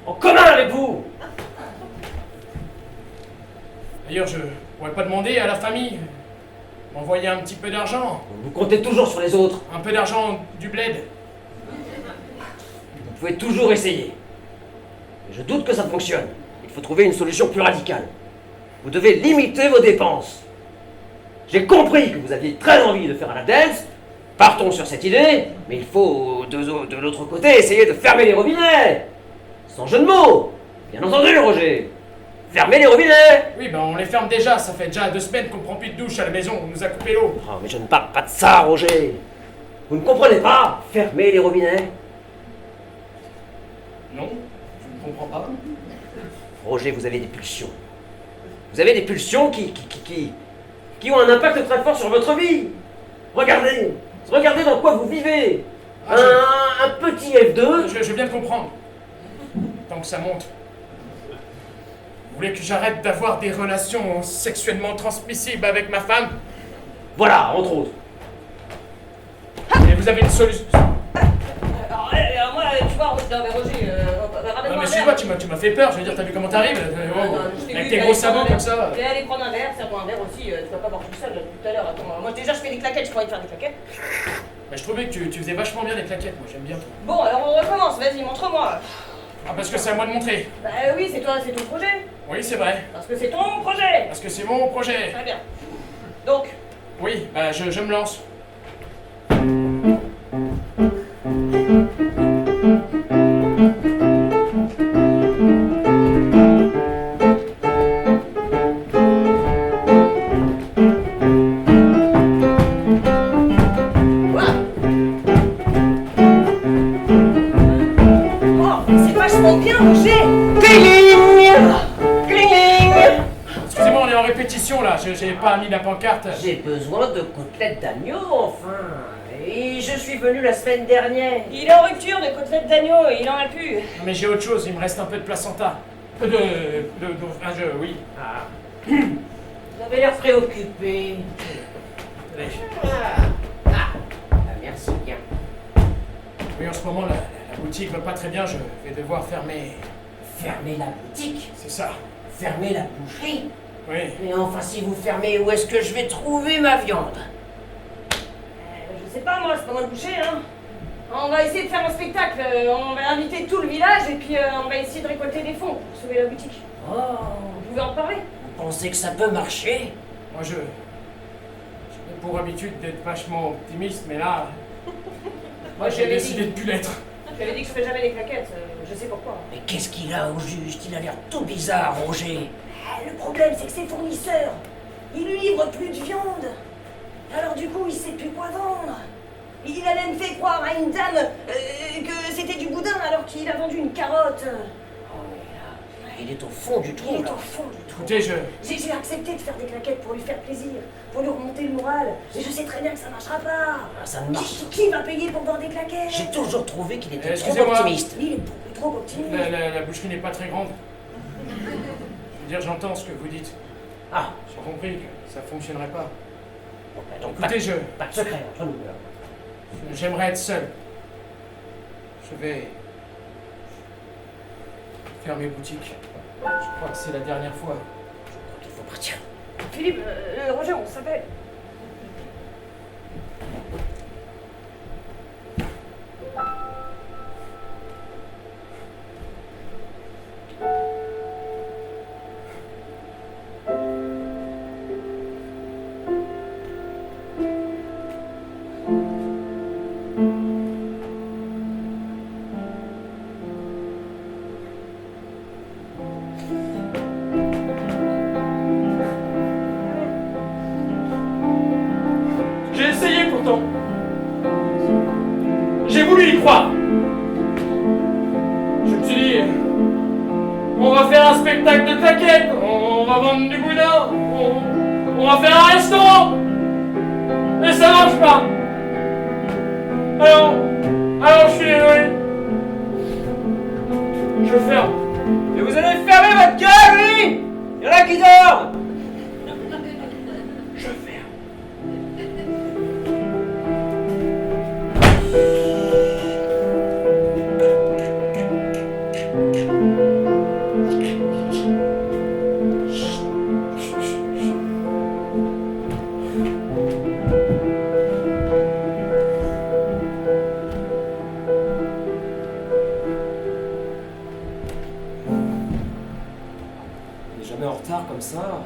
en commun avec vous. D'ailleurs, je pourrais pas demander à la famille m'envoyer un petit peu d'argent. Vous comptez toujours sur les autres. Un peu d'argent du bled. Vous pouvez toujours essayer. Mais je doute que ça fonctionne. Il faut trouver une solution plus radicale. Vous devez limiter vos dépenses. J'ai compris que vous aviez très envie de faire un lap dance. Partons sur cette idée, mais il faut de l'autre côté essayer de fermer les robinets. Sans jeu de mots. Bien entendu, Roger. Fermez les robinets. Oui, ben on les ferme déjà. Ça fait déjà 2 semaines qu'on prend plus de douche à la maison. On nous a coupé l'eau. Oh, mais je ne parle pas de ça, Roger. Vous ne comprenez pas? Fermez les robinets. Non, je ne comprends pas. Roger, vous avez des pulsions. Vous avez des pulsions qui ont un impact très fort sur votre vie. Regardez dans quoi vous vivez. Ah, Un petit F2. Je viens de comprendre. Tant que ça monte. Vous voulez que j'arrête d'avoir des relations sexuellement transmissibles avec ma femme? Voilà, entre autres. Et vous avez une solution? Alors moi, tu vois, non mais Roger, Non ramène-moi mais un excuse-moi, verre. tu m'as fait peur. Je veux dire, t'as vu comment t'arrives? Je t'ai Avec vu, tes t'allais gros prendre sabots un comme verre. ça. Je vais aller prendre un verre, serre-moi un verre aussi, tu vas pas boire tout seul tout à l'heure. Attends, moi déjà je fais des claquettes, je pourrais te faire des claquettes. Mais je trouvais que tu faisais vachement bien les claquettes. Moi, j'aime bien. Bon, alors on recommence, vas-y, montre-moi. Ah, parce que c'est à moi de montrer. Bah oui, c'est toi, c'est ton projet. Oui, c'est vrai. Parce que c'est ton projet. Parce que c'est mon projet. Très bien. Donc, Oui, bah je me lance. carte. J'ai besoin de côtelettes d'agneau, enfin. Et je suis venu la semaine dernière. Il est en rupture de côtelettes d'agneau, il en a plus. Non, mais j'ai autre chose, il me reste un peu de placenta. Oui. Ah. Vous avez l'air préoccupé. Allez. Merci bien. Oui, en ce moment, la boutique va pas très bien, je vais devoir fermer. Fermer la boutique? C'est ça. Fermer la boucherie? Oui. Mais enfin, si vous fermez, où est-ce que je vais trouver ma viande? Je sais pas, moi, c'est pas moi le boucher, hein. On va essayer de faire un spectacle, on va inviter tout le village et puis on va essayer de récolter des fonds pour sauver la boutique. Oh, Vous pouvez en parler? vous pensez que ça peut marcher? Moi, j'ai pour habitude d'être vachement optimiste, mais là, Moi, j'ai décidé de plus l'être. J'avais dit que je ferais jamais les claquettes, je sais pourquoi. Mais qu'est-ce qu'il a au juste? Il a l'air tout bizarre, Roger. Le problème, c'est que ses fournisseurs, ils lui livrent plus de viande. Alors du coup, il sait plus quoi vendre. Il a même fait croire à une dame que c'était du boudin alors qu'il a vendu une carotte. Oh, mais là, il est au fond du trou, Il est là. au fond du trou. Écoutez, J'ai accepté de faire des claquettes pour lui faire plaisir, pour lui remonter le moral. Mais je sais très bien que ça marchera pas. Ah, ça ne marche. Qui va payer pour vendre des claquettes? J'ai toujours trouvé qu'il était trop Excusez-moi. optimiste. Il est beaucoup trop optimiste. la boucherie n'est pas très grande. Je veux dire, j'entends ce que vous dites. Ah, J'ai compris que ça fonctionnerait pas. bon, bah, donc Écoutez, pas de secret entre nous. j'aimerais être seul. Je vais fermer boutique. Je crois que c'est la dernière fois. Il faut partir. Philippe, Roger, on s'appelle. J'ai essayé pourtant. J'ai voulu y croire. Je me suis dit, on va faire un spectacle de claquettes, on va vendre du boudin, on va faire un restaurant. Mais ça marche pas. Alors je suis désolé. Je ferme. Mais vous allez fermer votre gueule, oui! Il y en a qui dorment! Je ferme. On n'est jamais en retard comme ça.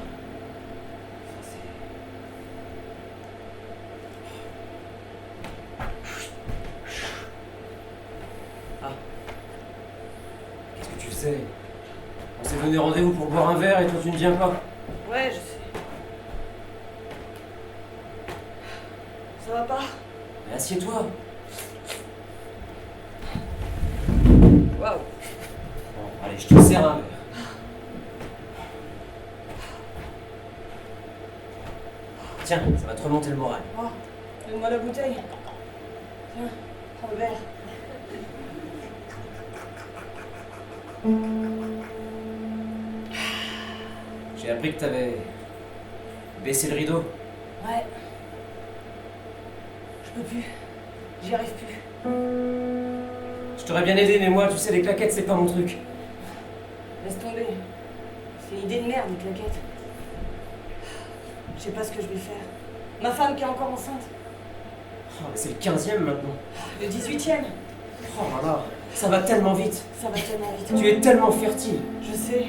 Ah. Qu'est-ce que tu faisais? On s'est donné rendez-vous pour boire un verre et toi tu ne viens pas. Ouais, je sais. Ça va pas? Mais assieds-toi. Waouh. Bon, allez, je te sers un verre. Tiens, ça va te remonter le moral. Oh, donne-moi la bouteille. Tiens, prends le verre. J'ai appris que t'avais baissé le rideau. Ouais. Je peux plus. J'y arrive plus. Je t'aurais bien aidé, mais moi, tu sais, les claquettes, c'est pas mon truc. Laisse tomber. C'est une idée de merde, les claquettes. Je sais pas ce que je vais faire. Ma femme qui est encore enceinte. Oh, mais c'est le 15e maintenant. Le 18e. Oh là là, ça va tellement vite. Ça va tellement vite. Tu es tellement fertile. Je sais.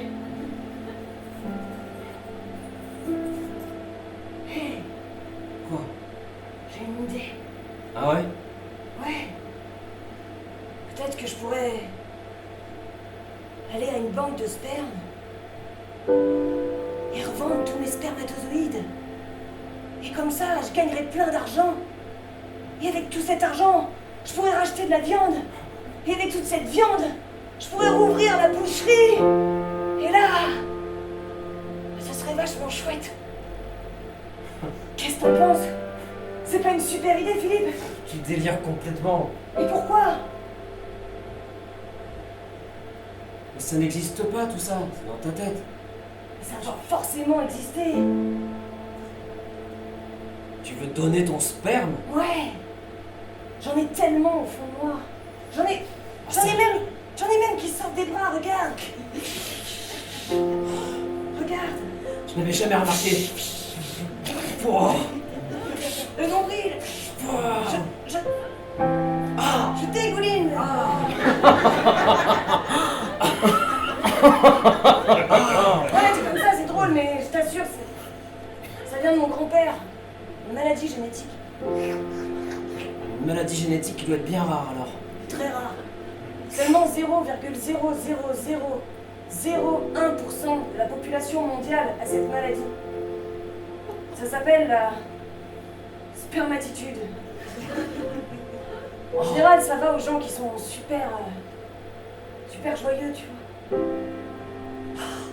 Quoi? J'ai une idée. Ah ouais? Ouais. Peut-être que je pourrais aller à une banque de sperme et revendre tous mes spermatozoïdes. Et comme ça, je gagnerais plein d'argent. Et avec tout cet argent, je pourrais racheter de la viande. Et avec toute cette viande, je pourrais rouvrir la boucherie. Et là, ça serait vachement chouette. Qu'est-ce que t'en penses? C'est pas une super idée, Philippe? Tu délires complètement. Et pourquoi? Mais ça n'existe pas tout ça, c'est dans ta tête. Ça va forcément exister. Tu veux donner ton sperme? Ouais. J'en ai tellement au fond de moi. J'en ai même qui sortent des bras, regarde. Regarde. Je n'avais jamais remarqué. Oh. Le nombril. Je dégouline. Ouais, c'est comme ça, c'est drôle, mais je t'assure, ça vient de mon grand-père. Une maladie génétique. Une maladie génétique qui doit être bien rare alors. Très rare. Seulement 0,00001% de la population mondiale a cette maladie. Ça s'appelle la spermatitude. En général, ça va aux gens qui sont super joyeux, tu vois.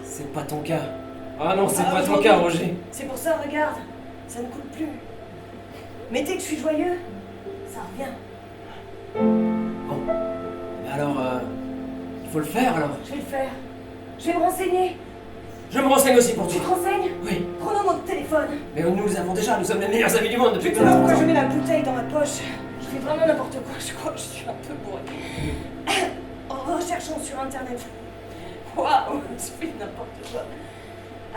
C'est pas ton cas. Ah non, c'est pas ton cas, Roger. C'est pour ça, regarde, ça ne coule plus. Mais dès que je suis joyeux, ça revient. Bon. Mais alors, il faut le faire alors. Je vais le faire. Je vais me renseigner. Je me renseigne aussi pour Tu toi. te renseignes? Oui. Prenons notre téléphone. Mais nous sommes les meilleurs amis du monde depuis que Tu vois nous pourquoi je avons mets la bouteille dans ma poche? Je fais vraiment n'importe quoi, je crois que je suis un peu bourré. En recherchant sur internet. Waouh, je fais n'importe quoi.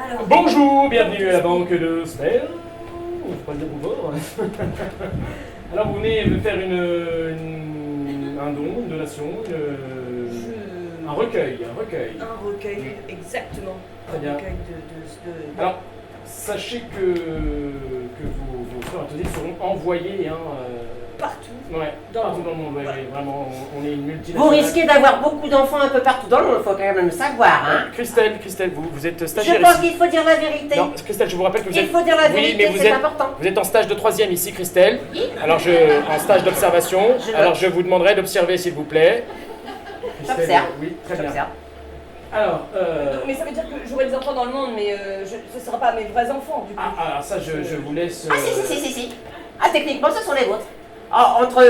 Alors. Bonjour, bienvenue à la banque de sperme. Je peux pas le dire bonjour. Alors vous venez me faire un don, une donation, un recueil. Un recueil, exactement. Très bien. Un recueil de... Alors, sachez que vos fleurs ateliers seront envoyés partout. Ouais, partout dans le monde, ouais, Ouais. ouais, vraiment, on est une Vous multinationale. risquez d'avoir beaucoup d'enfants un peu partout dans le monde, faut quand même le savoir, hein. Christelle, vous êtes Je stagiaire pense ici. qu'il faut dire la vérité. Non, Christelle, je vous rappelle que vous Il êtes... faut dire la Oui, vérité, mais vous c'est êtes... important. Vous êtes en stage de 3e ici, Christelle. Alors, en stage d'observation. Je Alors, je vous demanderai d'observer, s'il vous plaît. Christelle, J'observe. Oui, très bien. J'observe. Alors, Mais ça veut dire que j'aurai des enfants dans le monde, mais ce ne sera pas mes vrais enfants, du coup. alors ça, je vous laisse... Ah si. Ah, techniquement, ce sont les vôtres. Oh, entre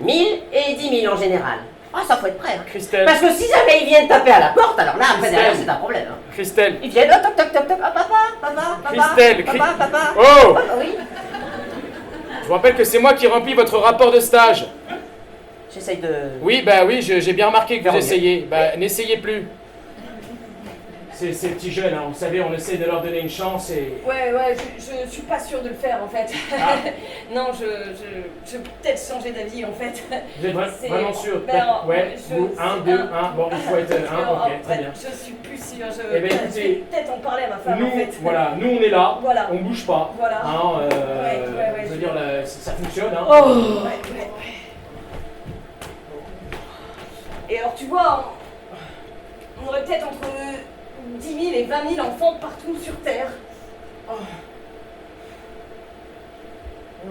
1000 et 10 000 en général. Ah, ça faut être prêt, hein. Christelle, Parce que si jamais ils viennent taper à la porte, alors là, après Christelle. derrière, c'est un problème, hein. Christelle, Ils viennent, oh, toc, toc, toc, toc, oh, papa. Christelle, Papa. Oh, Oui, je vous rappelle que c'est moi qui remplis votre rapport de stage. j'essaye de... Oui, j'ai bien remarqué que vous Verrouiller. essayez. N'essayez plus. Ces petits jeunes, hein, vous savez, on essaie de leur donner une chance et... Ouais, je suis pas sûre de le faire en fait. Ah. Non, je vais peut-être changer d'avis en fait. Vous êtes C'est- vraiment sûr? Ben, Ouais, je- vous, 1, 2, 1, bon, il faut être 1, Non, ok, très bien. Je suis plus sûre. Eh ben, Je écoutez, vais peut-être en parler à ma femme Nous, en fait. voilà, nous on est là, Voilà. on bouge pas. Voilà. Hein, Ouais, je veux dire, ça fonctionne. Hein. Ouais. Et alors tu vois, on aurait peut-être entre 10 000 et 20 000 enfants partout sur Terre.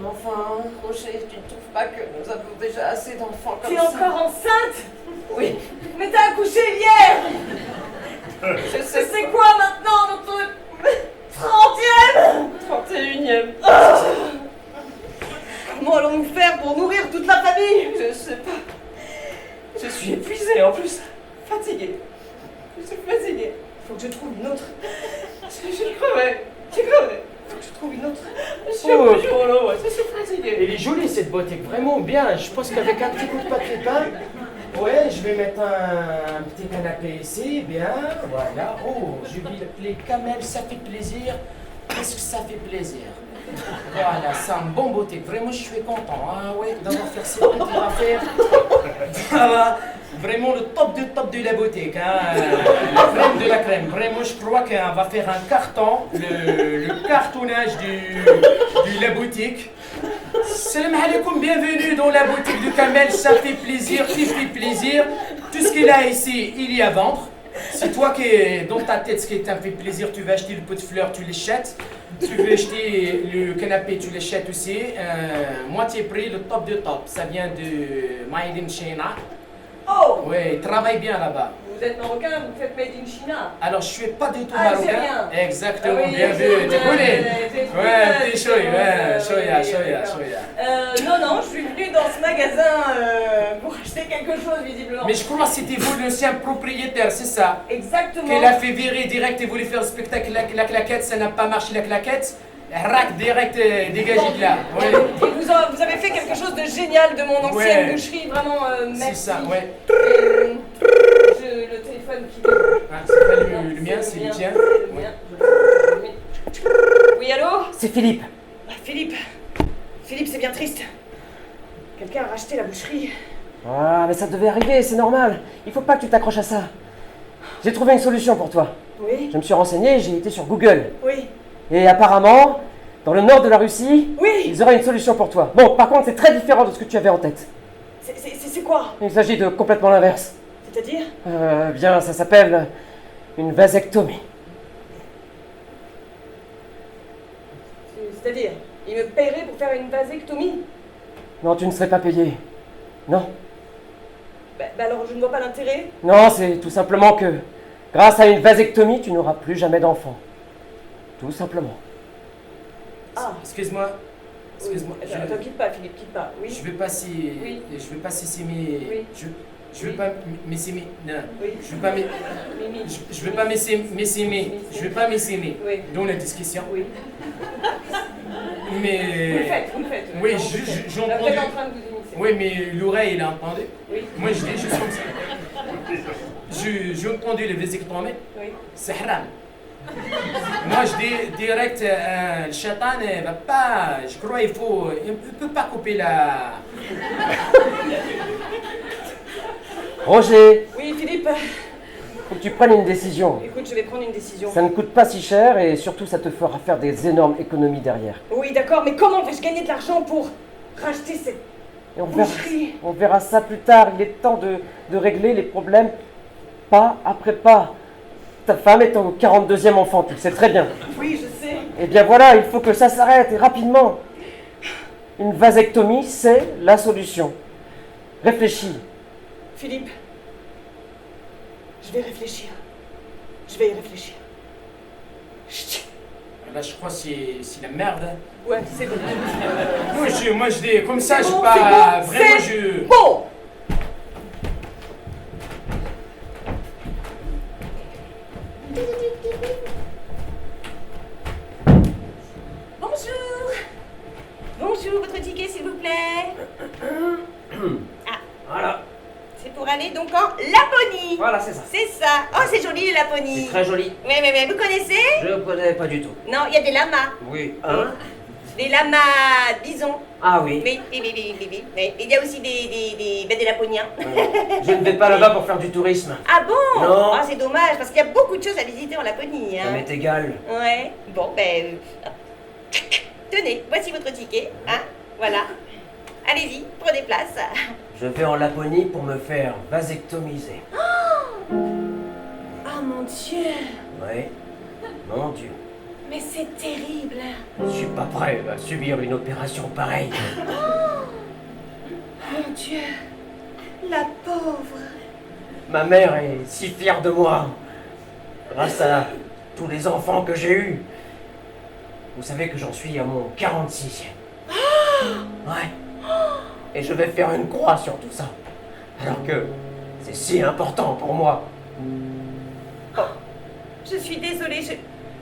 Enfin, Roger, tu ne trouves pas que nous avons déjà assez d'enfants Tu es encore enceinte? Oui. Mais t'as accouché hier! Je sais, C'est quoi maintenant notre 30e? 31e. Comment allons-nous faire pour nourrir toute la famille? Je sais pas. Je suis épuisée en plus. Fatiguée. Je suis fatiguée. Faut que je trouve une autre. J'ai crevé. Faut que je trouve une autre. Je suis Oh. un peu sur l'eau, je suis fatiguée. Elle est jolie cette boîte, vraiment bien. Je pense qu'avec un petit coup de papier peint, ouais, je vais mettre un petit canapé ici, bien, voilà. Oh, je vis les camels, ça fait plaisir. Qu'est-ce que ça fait plaisir? Voilà, c'est un bon beauté. Vraiment, je suis content. Ah ouais, d'avoir fait cette petite affaire. Voilà, vraiment le top de la boutique. Hein. La crème de la crème. Vraiment, je crois qu'on va faire un carton, le cartonnage de la boutique. Salam alaikum, bienvenue dans la boutique de Kamel, ça fait plaisir, qui fait plaisir. Tout ce qu'il a ici, il y a à vendre. C'est toi qui, dans ta tête, ce qui t'a fait plaisir, tu veux acheter le pot de fleurs, tu l'achètes. Tu veux acheter le canapé, tu l'achètes aussi. Moitié prix, le top de top. Ça vient de Made in China. Oh! Ouais, il travaille bien là-bas. Vous êtes marocain, vous faites made in China. Alors, je suis pas du tout Algérien. marocain. Exactement, Ah oui, bien vu. c'est- T'es collé. c'est- Ouais, t'es chaud, ouais. oui, Choya, oui, choya, d'accord. choya. Non, je suis venue dans ce magasin pour acheter quelque chose, visiblement. Mais je crois que c'était vous l'ancien propriétaire, c'est ça? Exactement. Qu'elle a fait virer direct et voulu faire le spectacle la claquette, ça n'a pas marché la claquette. Rac direct, dégagé de là. Ouais. Et vous avez fait quelque chose de génial de mon ancienne Ouais. boucherie, vraiment merci. C'est ça, ouais. Le téléphone qui... Ah, c'est pas le mien, c'est le tien. C'est le mien. Oui, allô? C'est Philippe. Ah, Philippe, c'est bien triste. Quelqu'un a racheté la boucherie. Ah, mais ça devait arriver, c'est normal. Il faut pas que tu t'accroches à ça. J'ai trouvé une solution pour toi. Oui, Je me suis renseigné, j'ai été sur Google. oui, Et apparemment, dans le nord de la Russie, oui. ils auraient une solution pour toi. Bon, par contre, c'est très différent de ce que tu avais en tête. C'est quoi? Il s'agit de complètement l'inverse. C'est-à-dire? Bien, ça s'appelle une vasectomie. C'est-à-dire, il me paierait pour faire une vasectomie? Non, tu ne serais pas payé. Non. Bah alors je ne vois pas l'intérêt. Non, c'est tout simplement que, grâce à une vasectomie, tu n'auras plus jamais d'enfant. Tout simplement. Ah, Excuse-moi. Excuse-moi. oui. Attends, quitte pas, Philippe, quitte pas. Oui, Je veux pas si. Oui. Je veux pas si mes. Oui. Je veux pas m'essaimer. Non. oui. Je veux pas Mimi. Je veux pas m'essaimer. Je veux pas m'essaimer. Oui. Dans la discussion. Oui. Mais. Vous le faites. Oui, Non, vous le faites. j'ai Là, vous entendu. êtes en train de vous immiscer. Oui, mais l'oreille, il a entendu. Oui. Moi, je dis juste comme ça. J'ai entendu les vasectomies. Oui. C'est haram. Moi, je dis direct, le chatan ne va pas. Je crois il ne peut pas couper la. Roger, Oui, Philippe. faut que tu prennes une décision. Écoute, je vais prendre une décision. Ça ne coûte pas si cher et surtout ça te fera faire des énormes économies derrière. Oui, d'accord, mais comment vais-je gagner de l'argent pour racheter cette Et boucherie? on verra ça plus tard. Il est temps de régler les problèmes pas après pas. Ta femme est au 42e enfant, tu le sais très bien. Oui, je sais. Eh bien voilà, il faut que ça s'arrête et rapidement. Une vasectomie, c'est la solution. Réfléchis. Philippe, je vais réfléchir. Je vais y réfléchir. Chut. Là, je crois que c'est la merde. Ouais, c'est bon. Moi, je dis comme ça, C'est je bon, pas. c'est bon, Vraiment, c'est je. bon. Bonjour. Bonjour, votre ticket s'il vous plaît. Voilà, C'est pour aller donc en Laponie. voilà, c'est ça. C'est ça. Oh, c'est joli les Laponie. C'est très joli. Mais vous connaissez? Je ne connais pas du tout. Non, il y a des lamas. Oui. Hein? Des lamas bisons. Ah oui. Oui. Mais il y a aussi des laponiens. Je ne vais pas là-bas pour faire du tourisme. Ah bon? Non. Ah, c'est dommage parce qu'il y a beaucoup de choses à visiter en Laponie. Ça Hein. m'est égal. Ouais. Bon, ben. Tenez, voici votre ticket. Hein? Voilà. Allez-y, prenez place. Je vais en Laponie pour me faire vasectomiser. Ah mon Dieu! Oui. Mon Dieu. Mais c'est terrible! Je suis pas prêt à subir une opération pareille. Mon Dieu! La pauvre! Ma mère est si fière de moi. Grâce à tous les enfants que j'ai eus. Vous savez que j'en suis à mon 46e. Ouais. Et je vais faire une croix sur tout ça. Alors que c'est si important pour moi. Je suis désolée,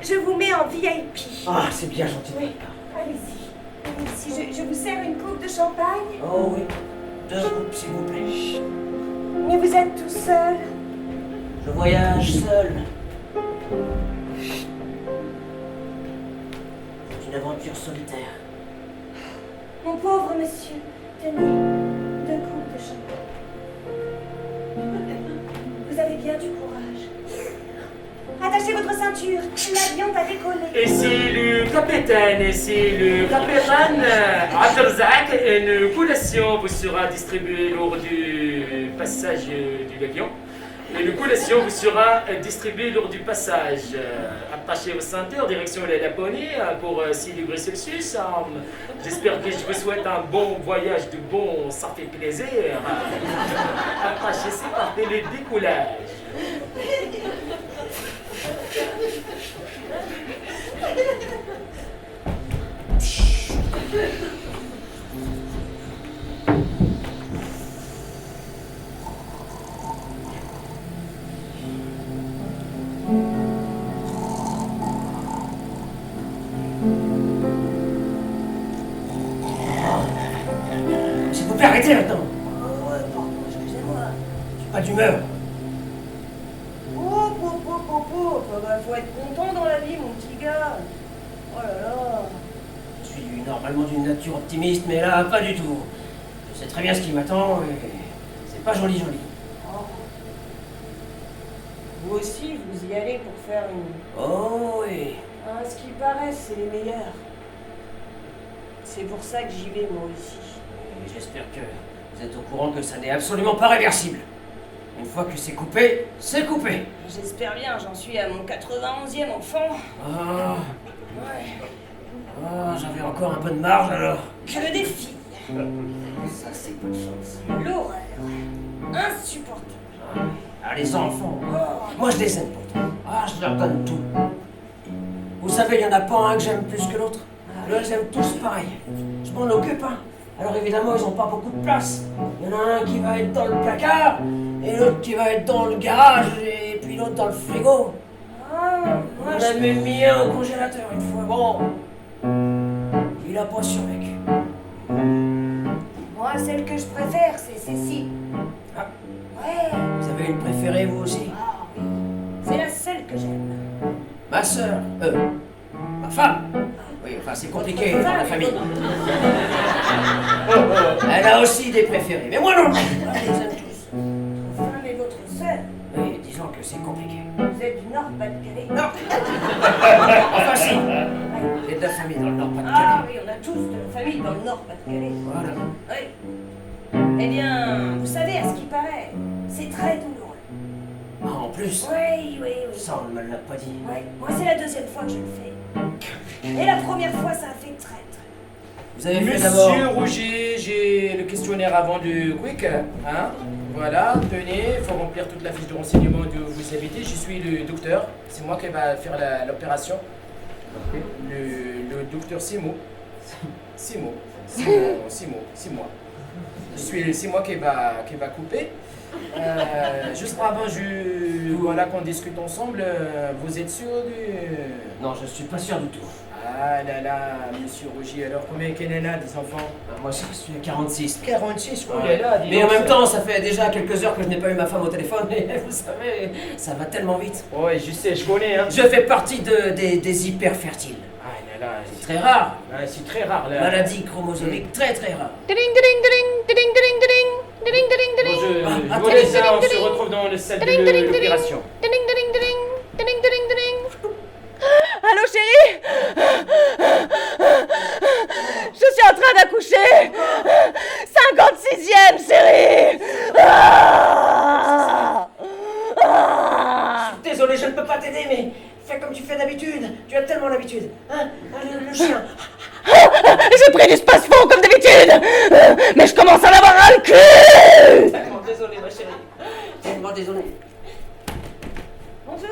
je vous mets en VIP. Ah, c'est bien gentil. Oui, allez-y. Allez-y, je vous sers une coupe de champagne. Oh oui. 2 coupes, s'il vous plaît. Mais vous êtes tout seul. Je voyage seul. C'est une aventure solitaire. Mon pauvre monsieur, tenez, 2 coupes de champagne. Vous avez bien du courage. Attachez votre ceinture, l'avion va décoller. Et c'est le capitaine Abdelzak. Une collation vous sera distribuée lors du passage de l'avion. Et du coup, le sillon vous sera distribué lors du passage. Attachez vos ceintures, direction la Laponie pour 6 degrés Celsius. J'espère que je vous souhaite un bon voyage de bon, ça fait plaisir. Attachez, c'est parti le décollage. S'il vous plaît, arrêtez maintenant. Oh, ouais, pardon, excusez-moi. Je suis pas d'humeur. Faut être content dans la vie, mon petit gars. Oh là là. Je suis normalement d'une nature optimiste, mais là, pas du tout. Je sais très bien ce qui m'attend et c'est pas joli. Oh. Vous aussi, vous y allez pour faire une... Oh oui. Ah, ce qui paraît, c'est les meilleurs. C'est pour ça que j'y vais, moi aussi. Et j'espère que vous êtes au courant que ça n'est absolument pas réversible. Une fois que c'est coupé, c'est coupé. J'espère bien, j'en suis à mon 91e enfant. Ah, Ouais. j'avais encore un peu de marge alors. Je le défie. Ça, c'est pas de chance. L'horreur. Insupportable. Ah, les enfants, moi je les aime pourtant. Ah, je leur donne tout. Vous savez, il n'y en a pas un que j'aime plus que l'autre. Je les aime tous pareil. Je m'en occupe, hein. Alors évidemment, ils n'ont pas beaucoup de place. Il y en a un qui va être dans le placard, et l'autre qui va être dans le garage, et puis l'autre dans le frigo. On a même mis un au congélateur une fois. Bon, il a pas survécu. Moi, celle que je préfère, c'est Cécile. Ah. Ouais. Vous avez une préférée, vous aussi? Ah oui. C'est la seule que j'aime. Ma sœur, ma femme. Oui, enfin, c'est compliqué dans la famille. Elle a aussi des préférés, mais moi non. Je les aime tous. Votre femme et votre sœur. Oui, disons que c'est compliqué. Vous êtes du Nord-Pas-de-Calais. Non. Enfin, si. Il y a de la famille dans le Nord-Pas-de-Calais. Ah oui, on a tous de la famille dans le Nord-Pas-de-Calais. Voilà. Oui. Eh bien, vous savez, à ce qui paraît, c'est très douloureux. Ah, en plus. Oui. Ça, on ne me l'a pas dit. Ouais. Moi, c'est la deuxième fois que je le fais. Et la première fois, ça a fait très. Vous avez fait d'abord... Monsieur Rouget, j'ai le questionnaire avant du quick. Hein? Voilà, tenez, il faut remplir toute la fiche de renseignement de vous habitez. Je suis le docteur, c'est moi qui va faire l'opération. Le docteur Simo. C'est moi qui va couper. Juste avant voilà, qu'on discute ensemble, vous êtes sûr du... Non, je suis pas sûr du tout. Ah là là, monsieur Rougier, alors combien qu'elle en a des enfants? Moi, je suis à 46. 46, Ouais. oh là là, dis Mais en donc, même temps, ça fait déjà quelques heures que je n'ai pas eu ma femme au téléphone et vous savez, ça va tellement vite. Ouais, je sais, je connais, hein. Je fais partie des hyper fertiles. Ah là là, C'est très rare. c'est très rare là. Maladie chromosomique très rare. Bon, je Ah, vous laisse, on se retrouve dans le salle de l'opération. Allô chérie, je suis en train d'accoucher. 56e chérie. Désolé, je ne peux pas t'aider, mais fais comme tu fais d'habitude. Tu as tellement l'habitude. Hein, le chien. J'ai pris du space-fond comme d'habitude, mais je commence à en avoir ras le cul. Tellement désolé, ma chérie. Tellement désolé. Bonjour.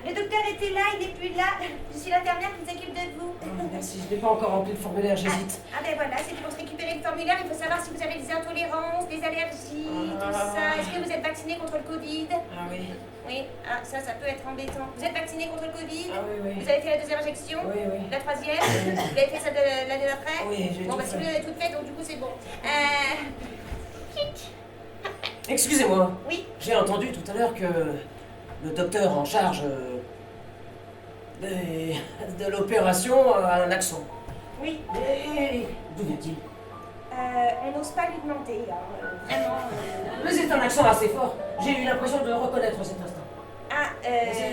Le docteur était là, il n'est plus là. Je suis l'infirmière qui s'occupe de vous. Merci, je n'ai pas encore rempli le formulaire, j'hésite. Ah ben voilà, c'est pour récupérer le formulaire. Il faut savoir si vous avez des intolérances, des allergies, tout ça. Est-ce que vous êtes vacciné contre le Covid? Ah oui. Oui, ah ça peut être embêtant. Vous êtes vacciné contre le Covid? Ah oui. Vous avez fait la deuxième injection? Oui. La troisième? Vous avez fait ça l'année d'après? Oui, j'ai Bon, tout bah si fait. vous l'avez toutes faites, donc du coup c'est bon. Excusez-moi. Oui. J'ai entendu tout à l'heure que le docteur en charge de l'opération a un accent. Oui. Et d'où vient-il? On n'ose pas lui demander, hein, vraiment. Mais c'est un accent assez fort. J'ai eu l'impression de reconnaître cet instant. Ah,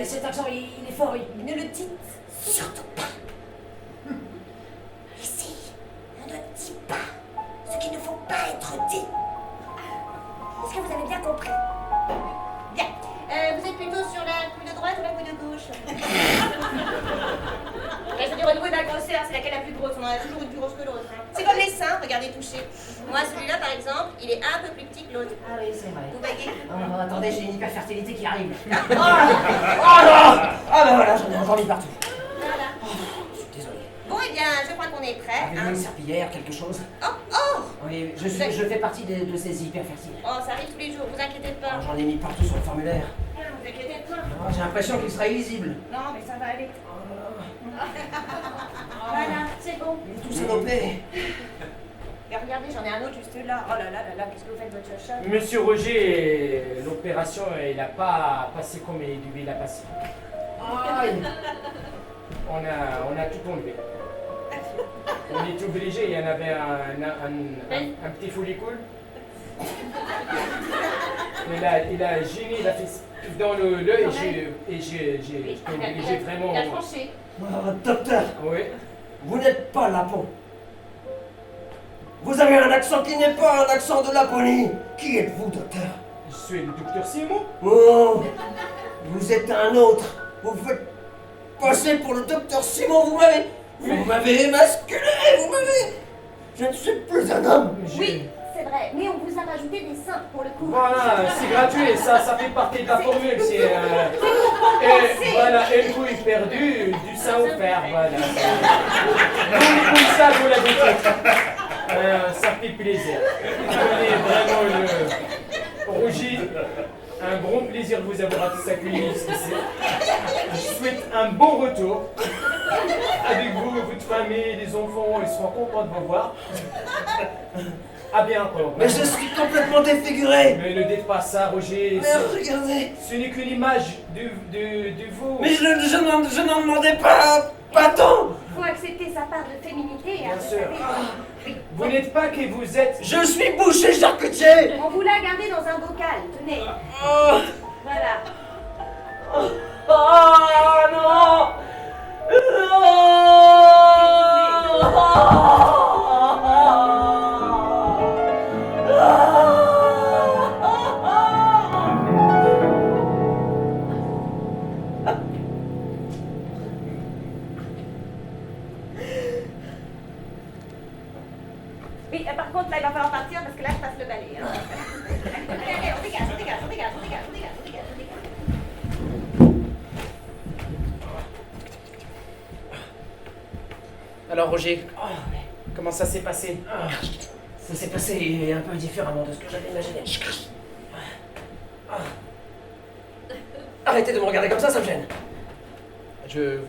Cet accent, il est fort. ne le dites surtout pas. Ici, on ne dit pas ce qu'il ne faut pas être dit. Est-ce que vous avez bien compris? en a toujours une plus grosse que l'autre. Hein. C'est comme les seins, regardez toucher. Moi, celui-là, par exemple, il est un peu plus petit que l'autre. Ah oui, c'est vrai. Vous voyez? Oh, attendez, j'ai une hyperfertilité qui arrive. Oh non! Ah ben voilà, j'en ai partout. Voilà. Je suis désolé. Bon, eh bien, je crois qu'on est prêt. Avez-vous une serpillière, quelque chose? Oh! Oui, je fais partie de ces hyperfertiles. Oh, ça arrive tous les jours, vous inquiétez pas. J'en ai mis partout sur le formulaire. Vous inquiétez pas. Oh, j'ai l'impression qu'il sera illisible. Non, mais ça va aller. Voilà, c'est bon. Tout salopé. Et regardez, j'en ai un autre juste là. Oh là là là là, qu'est-ce que vous faites, votre chacha? Monsieur Roger, l'opération, il n'a pas passé comme il devait la passer. Aïe. On a tout enlevé. On est obligé, il y en avait un petit follicule. Il a gêné, il a fait dans l'œil et j'ai vraiment... Il a tranché. Oh, docteur, Oui. vous n'êtes pas Lapon. Vous avez un accent qui n'est pas un accent de Laponie. Qui êtes-vous, docteur? Je suis le docteur Simon. Oh, vous êtes un autre. Vous faites passer pour le docteur Simon. Vous m'avez émasculé. Je ne suis plus un homme. Oui, c'est vrai, mais on vous a rajouté des seins pour le coup. Voilà, c'est gratuit, ça fait partie de la formule. C'est et voilà, une couille perdue, du sein offert, voilà. Comme ça, vous l'avez fait. Ça fait plaisir. Donnez vraiment le Roger. Un grand plaisir de vous avoir accueilli ici. Je souhaite un bon retour. Avec vous, votre famille, les enfants, ils seront contents de vous voir. À bientôt. Mais je suis complètement défiguré. Mais ne dites pas ça, Roger. Mais regardez. Ce n'est qu'une image de vous. Mais je n'en demandais pas tant. Faut accepter sa part de féminité. Bien hein, vous sûr. savez. Vous n'êtes pas qui vous êtes. Je suis boucher charcutier. On vous l'a gardé dans un bocal, tenez. Oh, Voilà. oh non. Oui, par contre, là, il va falloir partir parce que là, je passe le balai. Hein. Allez, allez, on dégage, on dégage, on dégage, on dégage, on dégage, on dégage, on dégage. Alors, Roger, comment ça s'est passé? Ça s'est passé un peu différemment de ce que j'avais imaginé. Arrêtez de me regarder comme ça me gêne. J'ai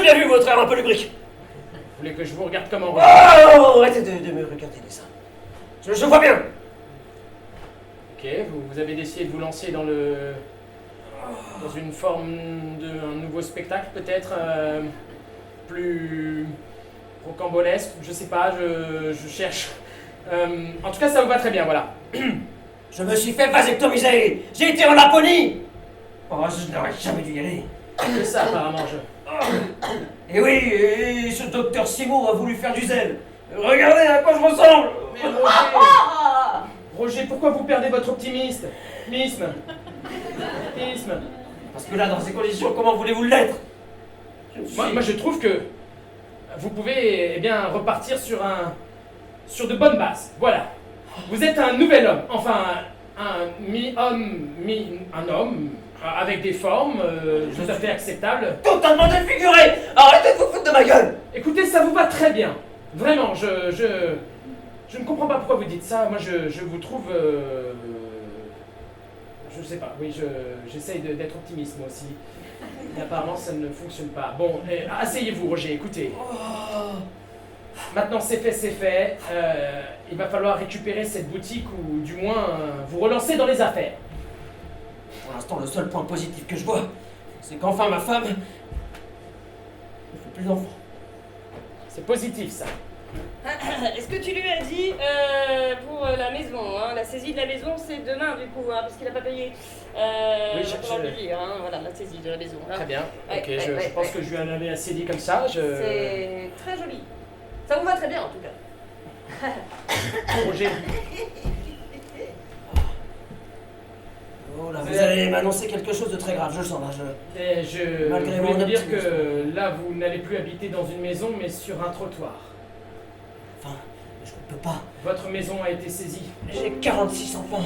bien vu votre air un peu lubrique. Vous voulez que je vous regarde comment, Roger? Oh, arrêtez de me regarder les seins. Je vois bien. Ok, vous avez décidé de vous lancer dans une forme d'un nouveau spectacle, peut-être plus rocambolesque, je sais pas, je cherche. En tout cas, ça vous va très bien, voilà. Je me suis fait vasectomiser. J'ai été en Laponie. Oh, je n'aurais jamais dû y aller. C'est ça, apparemment, Et oui, et ce docteur Simon a voulu faire du zèle. Regardez à quoi je ressemble. Mais Roger, Roger, pourquoi vous perdez votre optimisme? Parce que là, dans ces conditions, comment voulez-vous l'être? Moi, je trouve que vous pouvez, eh bien, repartir sur de bonnes bases. Voilà. Vous êtes un nouvel homme, enfin, un homme, avec des formes tout à fait acceptables. Totalement défiguré. Arrêtez de vous foutre de ma gueule. Écoutez, ça vous va très bien. Vraiment, je ne comprends pas pourquoi vous dites ça. Moi, je vous trouve... je sais pas, oui, j'essaye d'être optimiste, moi aussi. Mais apparemment, ça ne fonctionne pas. Bon, asseyez-vous, Roger, écoutez. Maintenant, c'est fait. Il va falloir récupérer cette boutique ou du moins vous relancer dans les affaires. Pour l'instant, le seul point positif que je vois, c'est qu'enfin ma femme ne fait plus d'enfants. C'est positif, ça. Est-ce que tu lui as dit pour la maison, hein, la saisie de la maison, c'est demain du coup, hein, parce qu'il n'a pas payé. Oui, va falloir lui dire, hein, voilà, la saisie de la maison. Hein. Très bien. Ouais, Ok, ouais, je ouais, pense ouais. que je lui en avais assez dit comme ça. C'est très joli. Ça vous va très bien en tout cas. Roger, Oh là, vous allez m'annoncer quelque chose de très grave, je le sens là. je Malgré voulais mon vous dire optimisme. que là, vous n'allez plus habiter dans une maison, mais sur un trottoir. ne peux pas. Votre maison a été saisie. J'ai 46 enfants.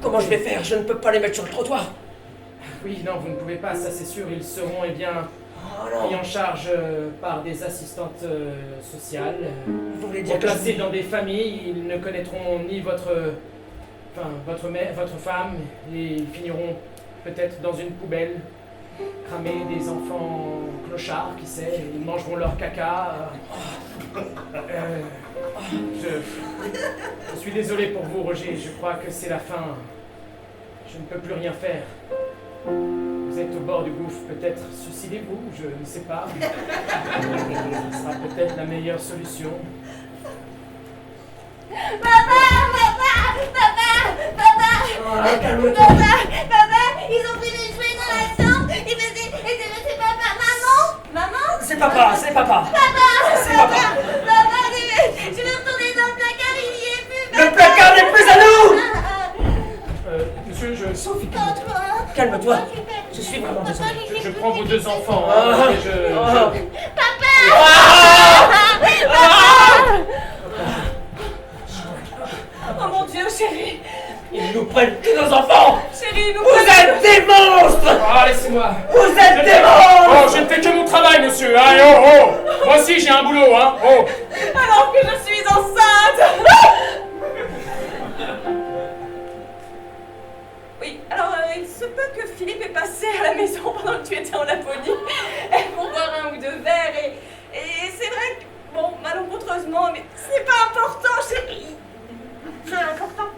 Comment je vais faire? Je ne peux pas les mettre sur le trottoir. Oui, non, vous ne pouvez pas, ça c'est sûr. Ils seront, eh bien, Oh pris non. en charge par des assistantes sociales. Vous voulez dire que Placés dans des familles, ils ne connaîtront ni votre mère, votre femme, et ils finiront peut-être dans une poubelle, cramer des enfants clochards, qui sait, ils mangeront leur caca. Je suis désolé pour vous, Roger, je crois que c'est la fin. Je ne peux plus rien faire. Vous êtes au bord du gouffre, peut-être suicidez-vous, je ne sais pas. Ce sera peut-être la meilleure solution. Ah, calme-toi. Papa, ils ont pris les jouets dans la chambre. C'est papa. Maman, C'est papa, c'est papa. C'est papa. papa, je vais retourner dans le placard, il y est plus. Le placard n'est plus à nous. Monsieur, Sophie, calme-toi. Calme-toi. Je suis vraiment désolé. je prends vos deux enfants, hein, et Oh mon Dieu, chérie. Ils nous prennent tous nos enfants. Chérie, nous Vous êtes des monstres. Ah, laissez-moi. Vous êtes des monstres. Oh, je ne fais que mon travail, monsieur, hein, moi aussi j'ai un boulot, hein, Alors que je suis enceinte. Oui, alors il se peut que Philippe est passé à la maison pendant que tu étais en Laponie pour boire un ou deux verres et c'est vrai que, bon, malencontreusement, mais c'est pas important, chérie. C'est important.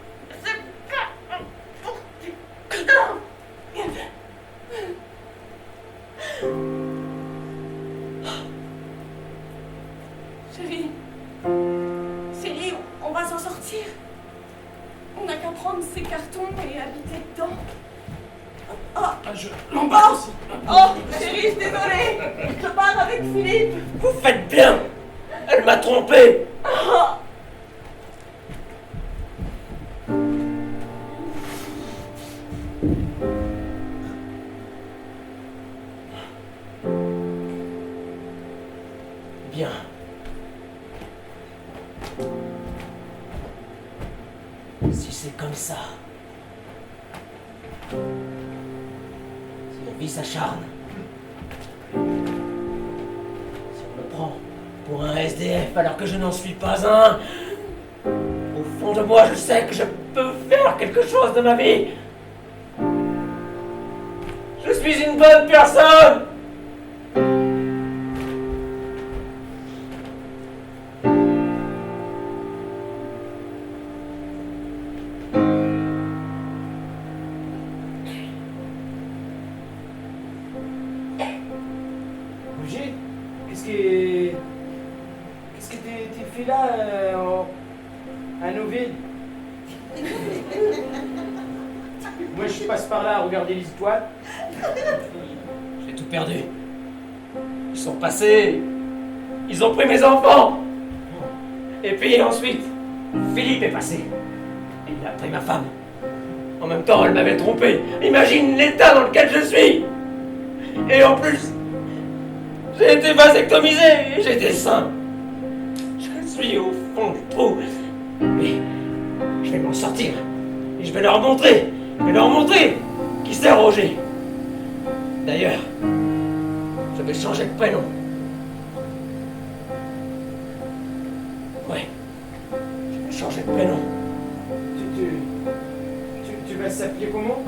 Chérie, on va s'en sortir. On n'a qu'à prendre ces cartons et habiter dedans. je l'embarque aussi. Oh, chérie, je suis désolée. Je pars avec Philippe. Vous faites bien. Elle m'a trompé. Bien. Si c'est comme ça, si la vie s'acharne, si on me prend pour un SDF alors que je n'en suis pas un, au fond de moi, je sais que je peux faire quelque chose de ma vie. Je suis une bonne personne. Roger, qu'est-ce que tu fais là, à Nouville? Moi, je passe par là à regarder les étoiles. J'ai tout perdu. Ils sont passés. Ils ont pris mes enfants. Et puis ensuite, Philippe est passé. Il a pris ma femme. En même temps, elle m'avait trompé. Imagine l'état dans lequel je suis. Et en plus, j'ai été vasectomisé et j'étais sain. Je suis au fond du trou. Mais je vais m'en sortir. Et je vais leur montrer. Je vais leur montrer qui c'est Roger. D'ailleurs, je vais changer de prénom. Ouais. Je vais changer de prénom. Tu vas s'appeler comment?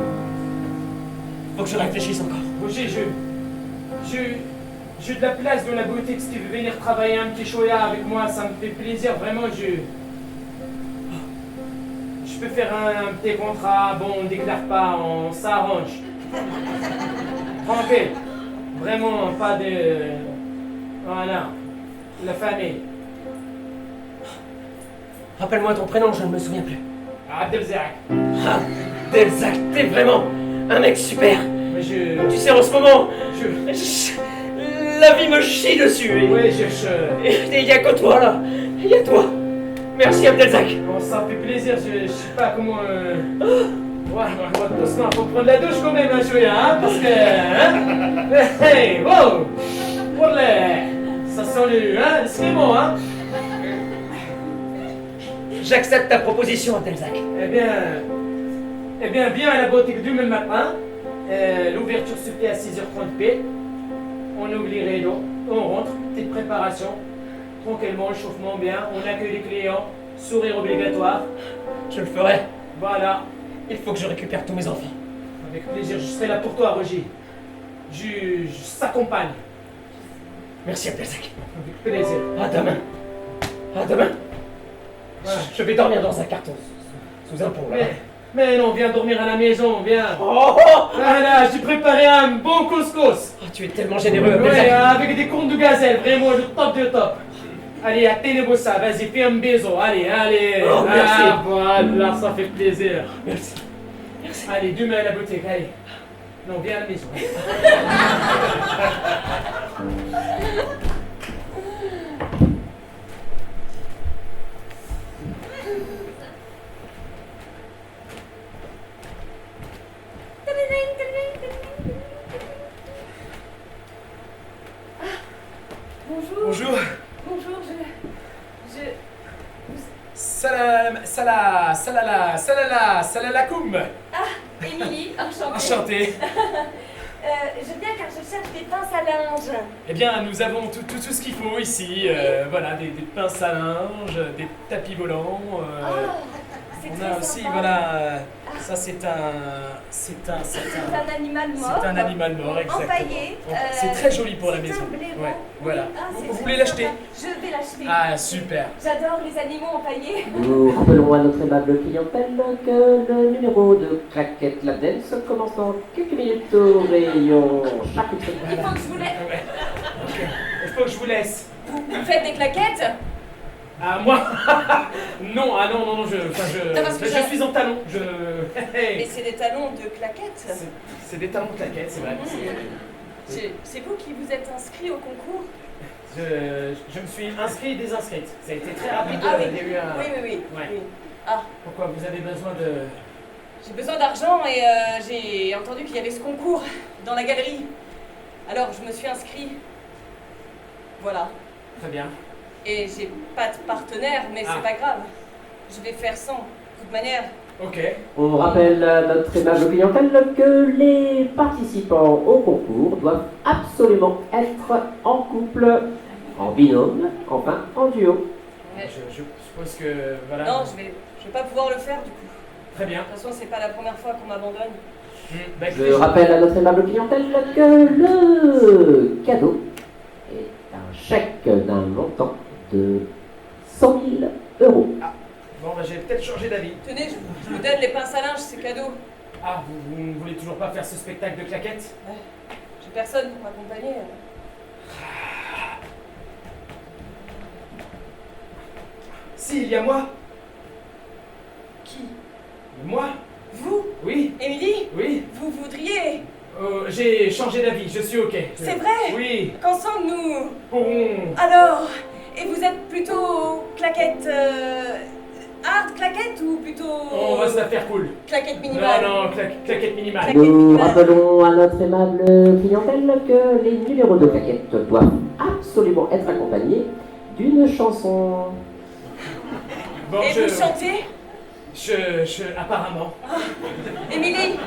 Faut que je réfléchisse encore. Roger, j'ai de la place dans la boutique. Si tu veux venir travailler un petit choya avec moi, ça me fait plaisir. Vraiment, je peux faire un petit contrat. Bon, on ne déclare pas, on s'arrange. Tranquille. Vraiment, pas de... Voilà. La famille. Rappelle-moi ton prénom, je ne me souviens plus. Abdelzak. Ah, Delzac, t'es vraiment un mec super. Mais Tu sais, en ce moment, la vie me chie dessus. Oui, Et il n'y a que toi, là. Il y a toi. Merci, Abdelzac. Bon, ça fait plaisir, je sais pas comment... Ouais, doucement, faut prendre la douche quand même, hein, Choya, hein, parce que... Hein? Hey, wow! Pour les... Ça sent le... Hein, le sémon, hein? J'accepte ta proposition, Abdelzak. Eh bien, viens à la boutique demain matin. L'ouverture se fait à 6h30 p. On ouvre les rideaux, on rentre, petite préparation. Tranquillement, échauffement bien, on accueille les clients, sourire obligatoire. Je le ferai. Voilà. Il faut que je récupère tous mes enfants. Avec plaisir, je serai là pour toi, Roger. Je s'accompagne. Merci, Abdelzak. Avec plaisir. À demain. À demain. Voilà. Je vais dormir dans un carton, sous un pont, là. Mais non, viens dormir à la maison, viens. Oh, Voilà, j'ai préparé un bon couscous. oh, tu es tellement généreux, Ouais, Abdelzak. avec des cornes de gazelle, vraiment le top de top. Allez, atteignez-vous ça, vas-y, fais un bisou, allez. Oh, merci. Ah, voilà, ça fait plaisir. Merci. Merci. Allez, demain à la boutique, allez. Non, viens à la maison. Bonjour. Bonjour. Bonjour, Salalakoum. Ah, Émilie, enchantée. Enchanté. Je viens car je cherche des pinces à linge. Eh bien, nous avons tout ce qu'il faut ici. Voilà, des pinces à linge, des tapis volants. C'est On très a aussi, sympa. voilà, ça c'est un animal mort. C'est un animal mort, exactement. Empaillé. C'est très joli pour la c'est maison. un blaireau. Ouais, voilà. Oui, c'est Vous très voulez l'acheter? sympa. Je vais l'acheter. Ah, super. J'adore les animaux empaillés. Nous rappelons à notre aimable clientèle que le numéro de claquette la dance commence dans quelques minutes au rayon charcuterie. Il faut que je vous laisse. Ouais. Ok. Il faut que je vous laisse. Vous faites des claquettes? Ah, moi non, parce que je suis en talon. Mais c'est des talons de claquettes. C'est des talons de claquettes, c'est vrai. C'est vous qui vous êtes inscrit au concours? Je me suis inscrit et désinscrite. Ça a été très rapide. Ah oui. Il y a eu un... Oui. Ouais. Oui. Ah, Pourquoi vous avez besoin de... j'ai besoin d'argent et j'ai entendu qu'il y avait ce concours dans la galerie. Alors je me suis inscrit. Voilà. Très bien. Et j'ai pas de partenaire, mais Ah. c'est pas grave. Je vais faire sans, de toute manière. Ok. On rappelle à notre aimable clientèle que les participants au concours doivent absolument être en couple, en binôme, enfin en duo. Ouais. Je suppose que... Voilà. Non, je vais pas pouvoir le faire du coup. Très bien. De toute façon, c'est pas la première fois qu'on m'abandonne. Bah, Je écoutez, rappelle à notre aimable clientèle que le cadeau est un chèque d'un montant de 100 000 euros. Bon, bah, j'ai peut-être changé d'avis. Tenez, je vous donne les pinces à linge, c'est cadeau. Ah, vous ne voulez toujours pas faire ce spectacle de claquettes? J'ai personne pour m'accompagner. Si, il y a moi. Qui? Moi? Vous? Oui, Émilie? oui. Vous voudriez? J'ai changé d'avis, je suis ok. C'est vrai? Oui, Qu'ensemble nous... pourrons... Alors, et vous êtes plutôt claquette... hard claquette ou plutôt... On va se la faire cool. Claquette minimale? Non, claquette minimale. Nous rappelons à notre aimable clientèle que les numéros de claquettes doivent absolument être accompagnés d'une chanson. Bon, Et vous chantez? apparemment. Émilie!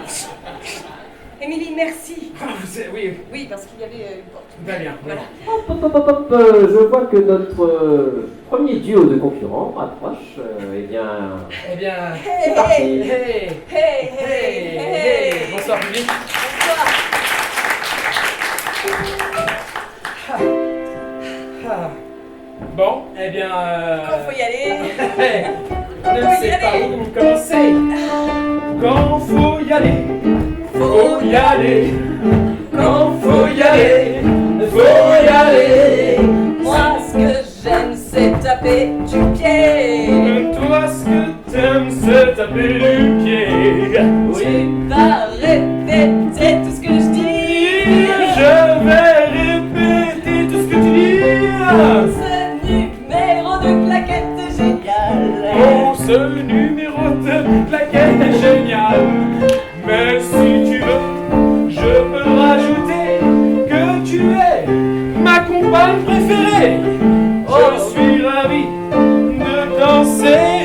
Émilie, merci. Ah, oui, Oui, parce qu'il y avait une porte. très bien. Voilà. Hop, hop, hop, hop, je vois que notre premier duo de concurrents approche. Eh bien, Eh bien... c'est parti. Hey, Hey, hey. Bonsoir, public. Bonsoir. Ah. Bon, eh bien... Quand faut y aller. Je ne sais pas où commencer. Quand faut y aller, faut y aller. Quand faut y aller, faut y aller. Moi, ce que j'aime, c'est taper du pied. Toi, ce que t'aimes, c'est taper du pied. Tu vas répéter tout ce que je dis. Je vais répéter tout ce que tu dis. Ce numéro de claquette est génial. Oh, ce numéro de claquette est génial. Mais si tu veux, je peux rajouter que tu es ma compagne préférée. Je suis ravi de danser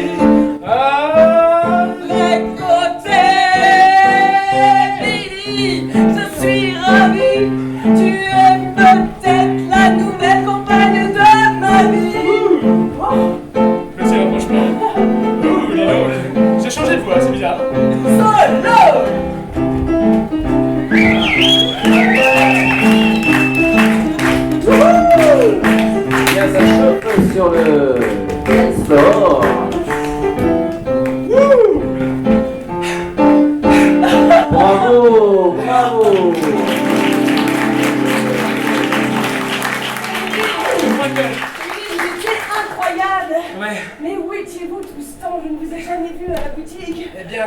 jamais vu à la boutique. Eh bien,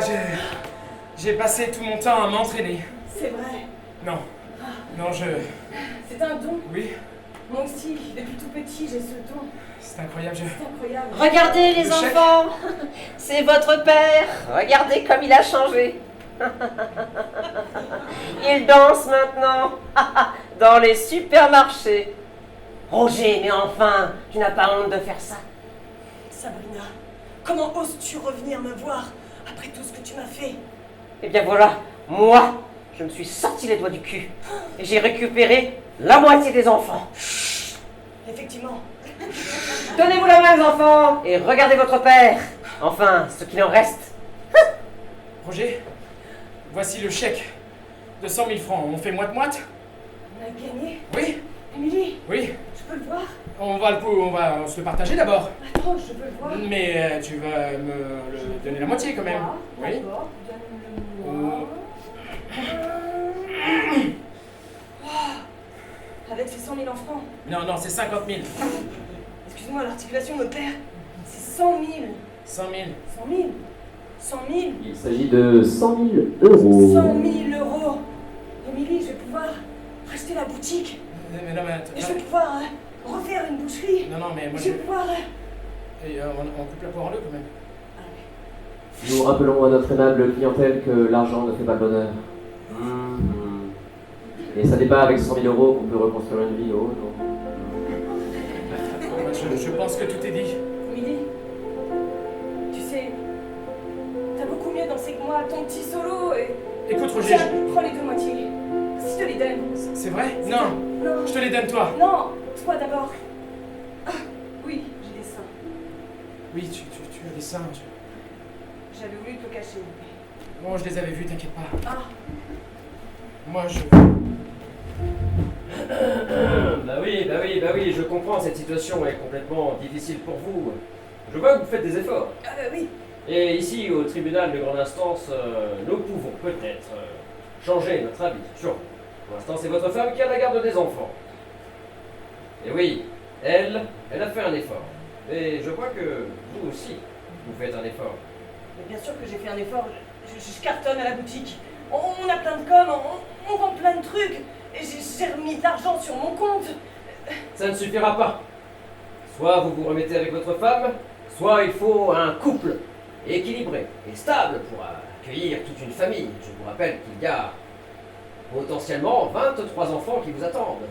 j'ai passé tout mon temps à m'entraîner. C'est vrai. Non. Non, C'est un don. Oui, Moi aussi, depuis tout petit, j'ai ce don. c'est incroyable, C'est incroyable. Regardez les Le chèque. enfants, c'est votre père. Regardez comme il a changé. Il danse maintenant dans les supermarchés. Roger, mais enfin, tu n'as pas honte de faire ça? Sabrina, comment oses-tu revenir me voir après tout ce que tu m'as fait? Eh bien voilà, moi, je me suis sorti les doigts du cul et j'ai récupéré la moitié des enfants. Effectivement. Donnez-vous la main, les enfants, et regardez votre père. Enfin, ce qu'il en reste. Roger, voici le chèque de 100 000 francs. On fait moite-moite? On a gagné. Oui, Émilie, oui. je peux le voir? On va se le partager d'abord. Attends, je peux le voir. Mais tu vas me le donner la moitié quand même. Oui. D'accord, donne-le-moi. Avec ces 100 000 en francs. Non, non, c'est 50 000. Excuse-moi, l'articulation me perd. C'est 100 000. 100 000. 100 000. 100 000. Il s'agit de 100 000 euros. 100 000 euros. Émilie, je vais pouvoir racheter la boutique. Mais non, mais attends. Et je vais pouvoir refaire une boucherie. Non, non, mais moi Je vais pouvoir... on coupe la poire en deux quand même. Nous rappelons à notre aimable clientèle que l'argent ne fait pas le bonheur. Et ça n'est pas avec 100 000 euros qu'on peut reconstruire une vie, oh non. Je pense que tout est dit. Émilie, tu sais, t'as beaucoup mieux dansé que moi, ton petit solo et... Écoute, Roger. Tiens, prends les deux moitiés. Si je te les donne. C'est vrai? Non. Non. Je te les donne toi. Non, toi d'abord. Ah, oui, j'ai des seins. Oui, tu as des seins. J'avais voulu te le cacher. Bon, je les avais vus, t'inquiète pas. Ah, Moi, je... Bah oui, je comprends, cette situation est complètement difficile pour vous. Je vois que vous faites des efforts. oui. Et ici, au tribunal de grande instance, nous pouvons peut-être changer notre avis sur vous. Pour l'instant, c'est votre femme qui a la garde des enfants. Et oui, elle a fait un effort. Et je crois que vous aussi, vous faites un effort. Mais bien sûr que j'ai fait un effort. Je cartonne à la boutique. On a plein de com, on vend plein de trucs. Et j'ai remis de l'argent sur mon compte. Ça ne suffira pas. Soit vous vous remettez avec votre femme, soit il faut un couple équilibré et stable pour accueillir toute une famille. Je vous rappelle qu'il y a potentiellement 23 enfants qui vous attendent.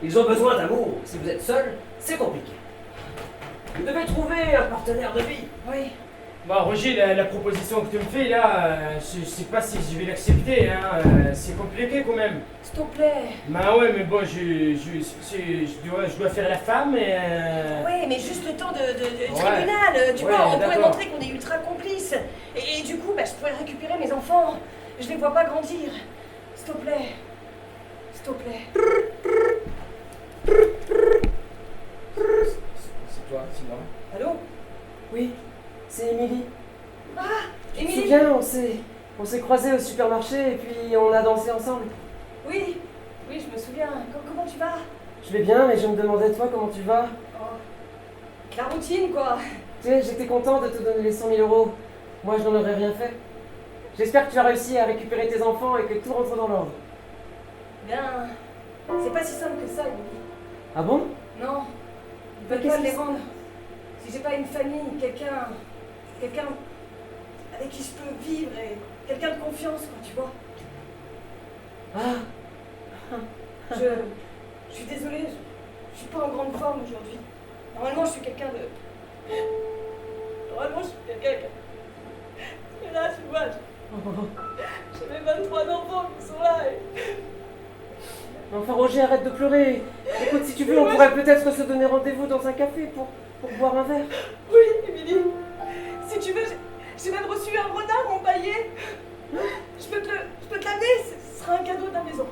Ils ont besoin d'amour. Si vous êtes seul, c'est compliqué. Vous devez trouver un partenaire de vie. Oui. Bon, Roger, la proposition que tu me fais là, je sais pas si je vais l'accepter, hein. C'est compliqué quand même. S'il te plaît. Bah ouais, mais bon, je dois faire la femme et... Oui, mais juste le temps de Ouais. tribunal. Tu Ouais, vois, on pourrait d'accord. montrer qu'on est ultra complices. Et du coup, je pourrais récupérer mes enfants. Je les vois pas grandir. S'il te plaît. S'il te plaît. C'est toi, c'est moi. Allô? Oui, c'est Émilie. Ah, Tu te Émilie. souviens, on s'est croisés au supermarché et puis on a dansé ensemble. Oui, oui, je me souviens. Comment tu vas? Je vais bien, mais je me demandais, toi, comment tu vas? Oh, la routine, quoi. Tu sais, j'étais content de te donner les 100 000 euros. Moi, je n'en aurais rien fait. J'espère que tu as réussi à récupérer tes enfants et que tout rentre dans l'ordre. Bien, c'est pas si simple que ça, Émilie. Ah bon? Non, ils peuvent Qu'est-ce pas me les qui- rendre. Si j'ai pas une famille, quelqu'un avec qui je peux vivre et quelqu'un de confiance, quoi, tu vois. Ah, Je suis désolée, je suis pas en grande forme aujourd'hui. Normalement, je suis quelqu'un de... Normalement, je suis quelqu'un qui... Mais là, tu vois, j'ai mes 23 enfants qui sont là et... enfin, Roger, arrête de pleurer. Écoute, si tu veux, on pourrait peut-être se donner rendez-vous dans un café pour boire un verre. Oui, Émilie. Si tu veux, j'ai même reçu un renard empaillé. Je peux te l'amener, ce sera un cadeau de la maison.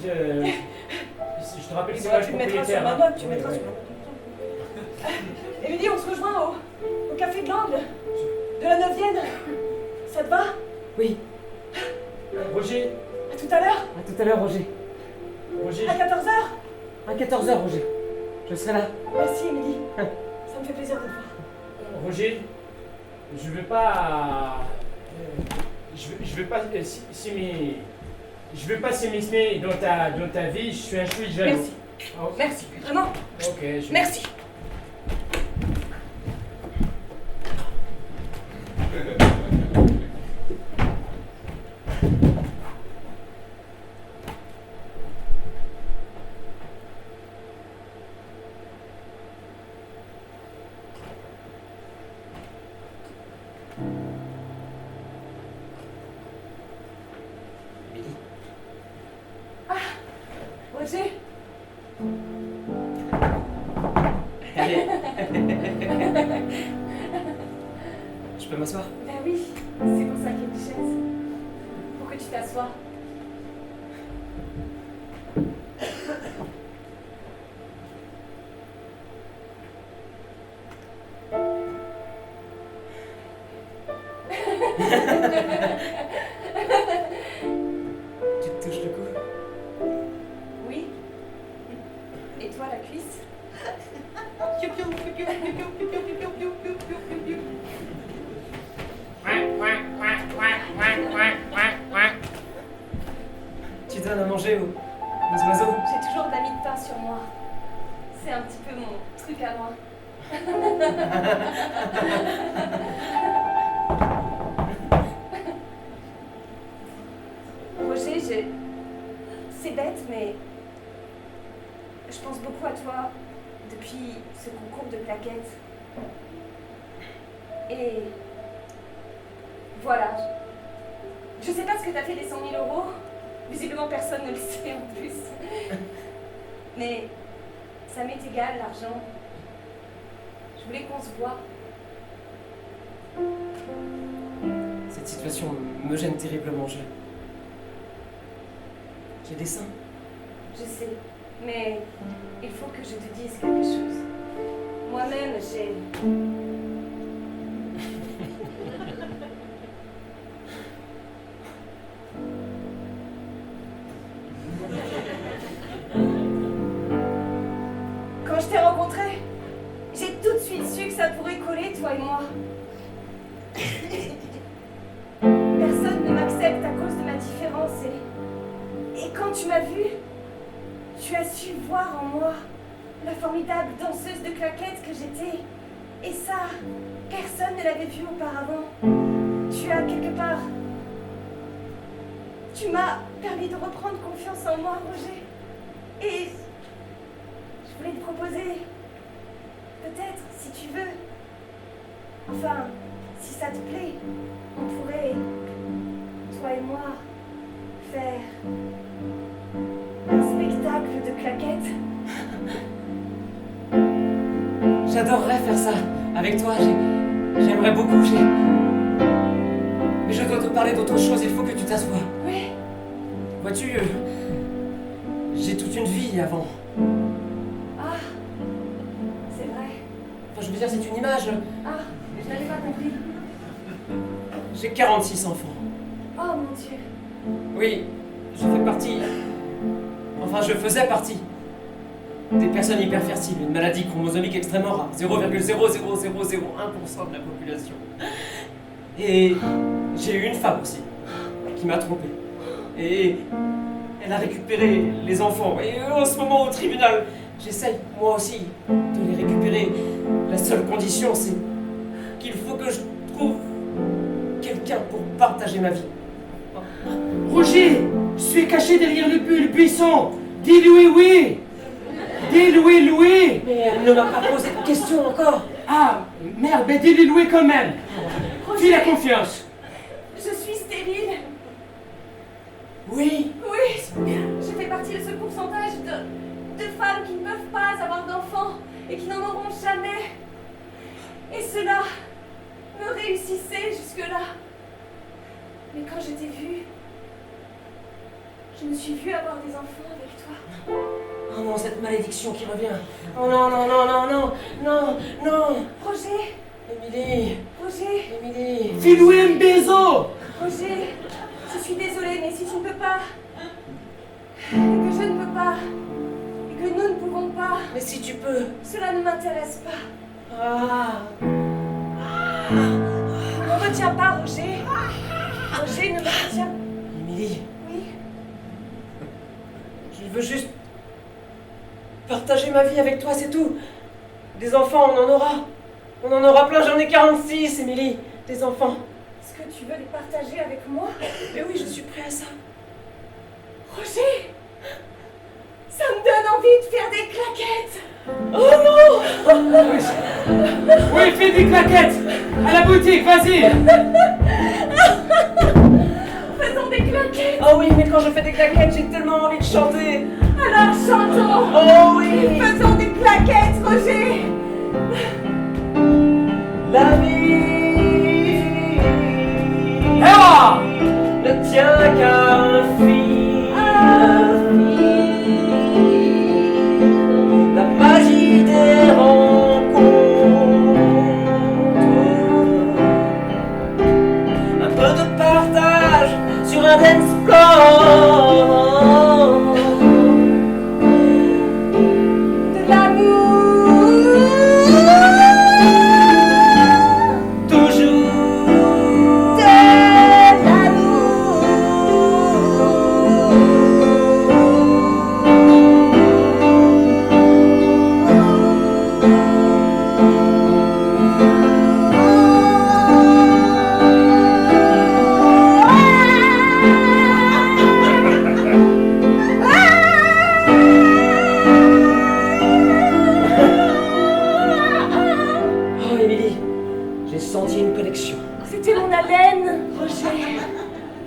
Je te rappelle que c'est moi le Tu le mettras sur propriétaire. ma hein. note, tu Ouais, mettras ouais. sur ma note. Émilie, on se rejoint au café de l'Angle, de la 9e. Ça te va? Oui, Roger, À tout à l'heure? à tout à l'heure, Roger. Roger, À 14h? À 14h, Roger. Je serai là. Merci, Émilie. Ça me fait plaisir de te voir. Roger, je vais pas... je vais pas je vais pas s'immiscer dans ta vie, je suis un chouï jaloux. Merci. Oh. Merci, vraiment. Ok, Merci. Roger. Allez. Je peux m'asseoir? Ben oui, c'est pour ça qu'il y a une chaise. Pour que tu t'assoies. Tu te touches le cou? Oui. Et toi, la cuisse? Tu donnes à manger aux oiseaux? J'ai toujours de la mie de pain sur moi. C'est un petit peu mon truc à moi. Roger, c'est bête, mais je pense beaucoup à toi depuis ce concours de plaquettes. Et voilà. Je sais pas ce que t'as fait des 100 000 euros. Visiblement, personne ne le sait en plus. Mais ça m'est égal, l'argent. Je voulais qu'on se voit. Cette situation me gêne terriblement. J'ai des seins. Je sais, mais il faut que je te dise quelque chose. Moi-même, j'ai... Quand je t'ai rencontré, j'ai tout de suite su que ça pourrait coller, toi et moi. Personne ne m'accepte à cause de ma différence et quand tu m'as vue, tu as su voir en moi la formidable danseuse de claquettes que j'étais. Et ça, personne ne l'avait vu auparavant. Tu as quelque part... Tu m'as permis de reprendre confiance en moi, Roger. Et je voulais te proposer, peut-être, si tu veux, enfin, si ça te plaît, on pourrait, toi et moi, faire un spectacle de claquettes. J'adorerais faire ça avec toi. J'aimerais beaucoup. Mais je dois te parler d'autre chose. Il faut que tu t'assoies. Oui. Vois-tu, j'ai toute une vie avant. Ah, c'est vrai. Enfin, je veux dire, c'est une image. Ah, je n'avais pas compris. J'ai 46 enfants. Oh mon Dieu. Oui, je fais partie. Enfin, je faisais partie des personnes hyper fertiles, une maladie chromosomique extrêmement rare, 0,00001% de la population. Et j'ai eu une femme aussi, qui m'a trompé. Et elle a récupéré les enfants. Et en ce moment, au tribunal, j'essaye, moi aussi, de les récupérer. La seule condition, c'est qu'il faut que je trouve quelqu'un pour partager ma vie. Roger, je suis caché derrière le buisson. Dis Louis, oui. Dis Louis, Louis. Mais elle ne m'a pas posé de question encore. Ah, merde, mais dis Louis quand même. Roger, Fais la confiance. je suis stérile. Oui. Oui, je fais partie de ce pourcentage de femmes qui ne peuvent pas avoir d'enfants et qui n'en auront jamais. Et cela me réussissait jusque-là. Mais quand je t'ai vue, je me suis vue avoir des enfants avec toi. Oh non, cette malédiction qui revient. Oh non, non, non, non, non, non, non. Roger, Émilie, Roger, Émilie. Fais-lui un baiser. Roger, je suis désolée, mais si tu ne peux pas, et que je ne peux pas, et que nous ne pouvons pas, Mais si tu peux. cela ne m'intéresse pas. Ah. Ah. me retiens pas, Roger. Roger, ne me retiens pas. Émilie, Oui. je veux juste partager ma vie avec toi, c'est tout. Des enfants, on en aura. On en aura plein, j'en ai 46, Émilie. Des enfants. Est-ce que tu veux les partager avec moi? Mais oui, je suis prêt à ça. Roger, ça me donne envie de faire des claquettes. Oh non! Oui, fais des claquettes! À la boutique, vas-y! Faisons des claquettes. Oh oui, mais quand je fais des claquettes, j'ai tellement envie de chanter. Alors chantons. Oh oui! Faisons des claquettes, Roger. La vie Ah! ne tient qu'à un fil. La magie des rencontres. Un peu de partage sur un dance floor. De l'amour. Toujours. Oh, Émilie, j'ai senti une connexion. C'était mon haleine, Roger.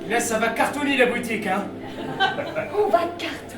Là, ça va cartonner la boutique, hein? On va cartonner.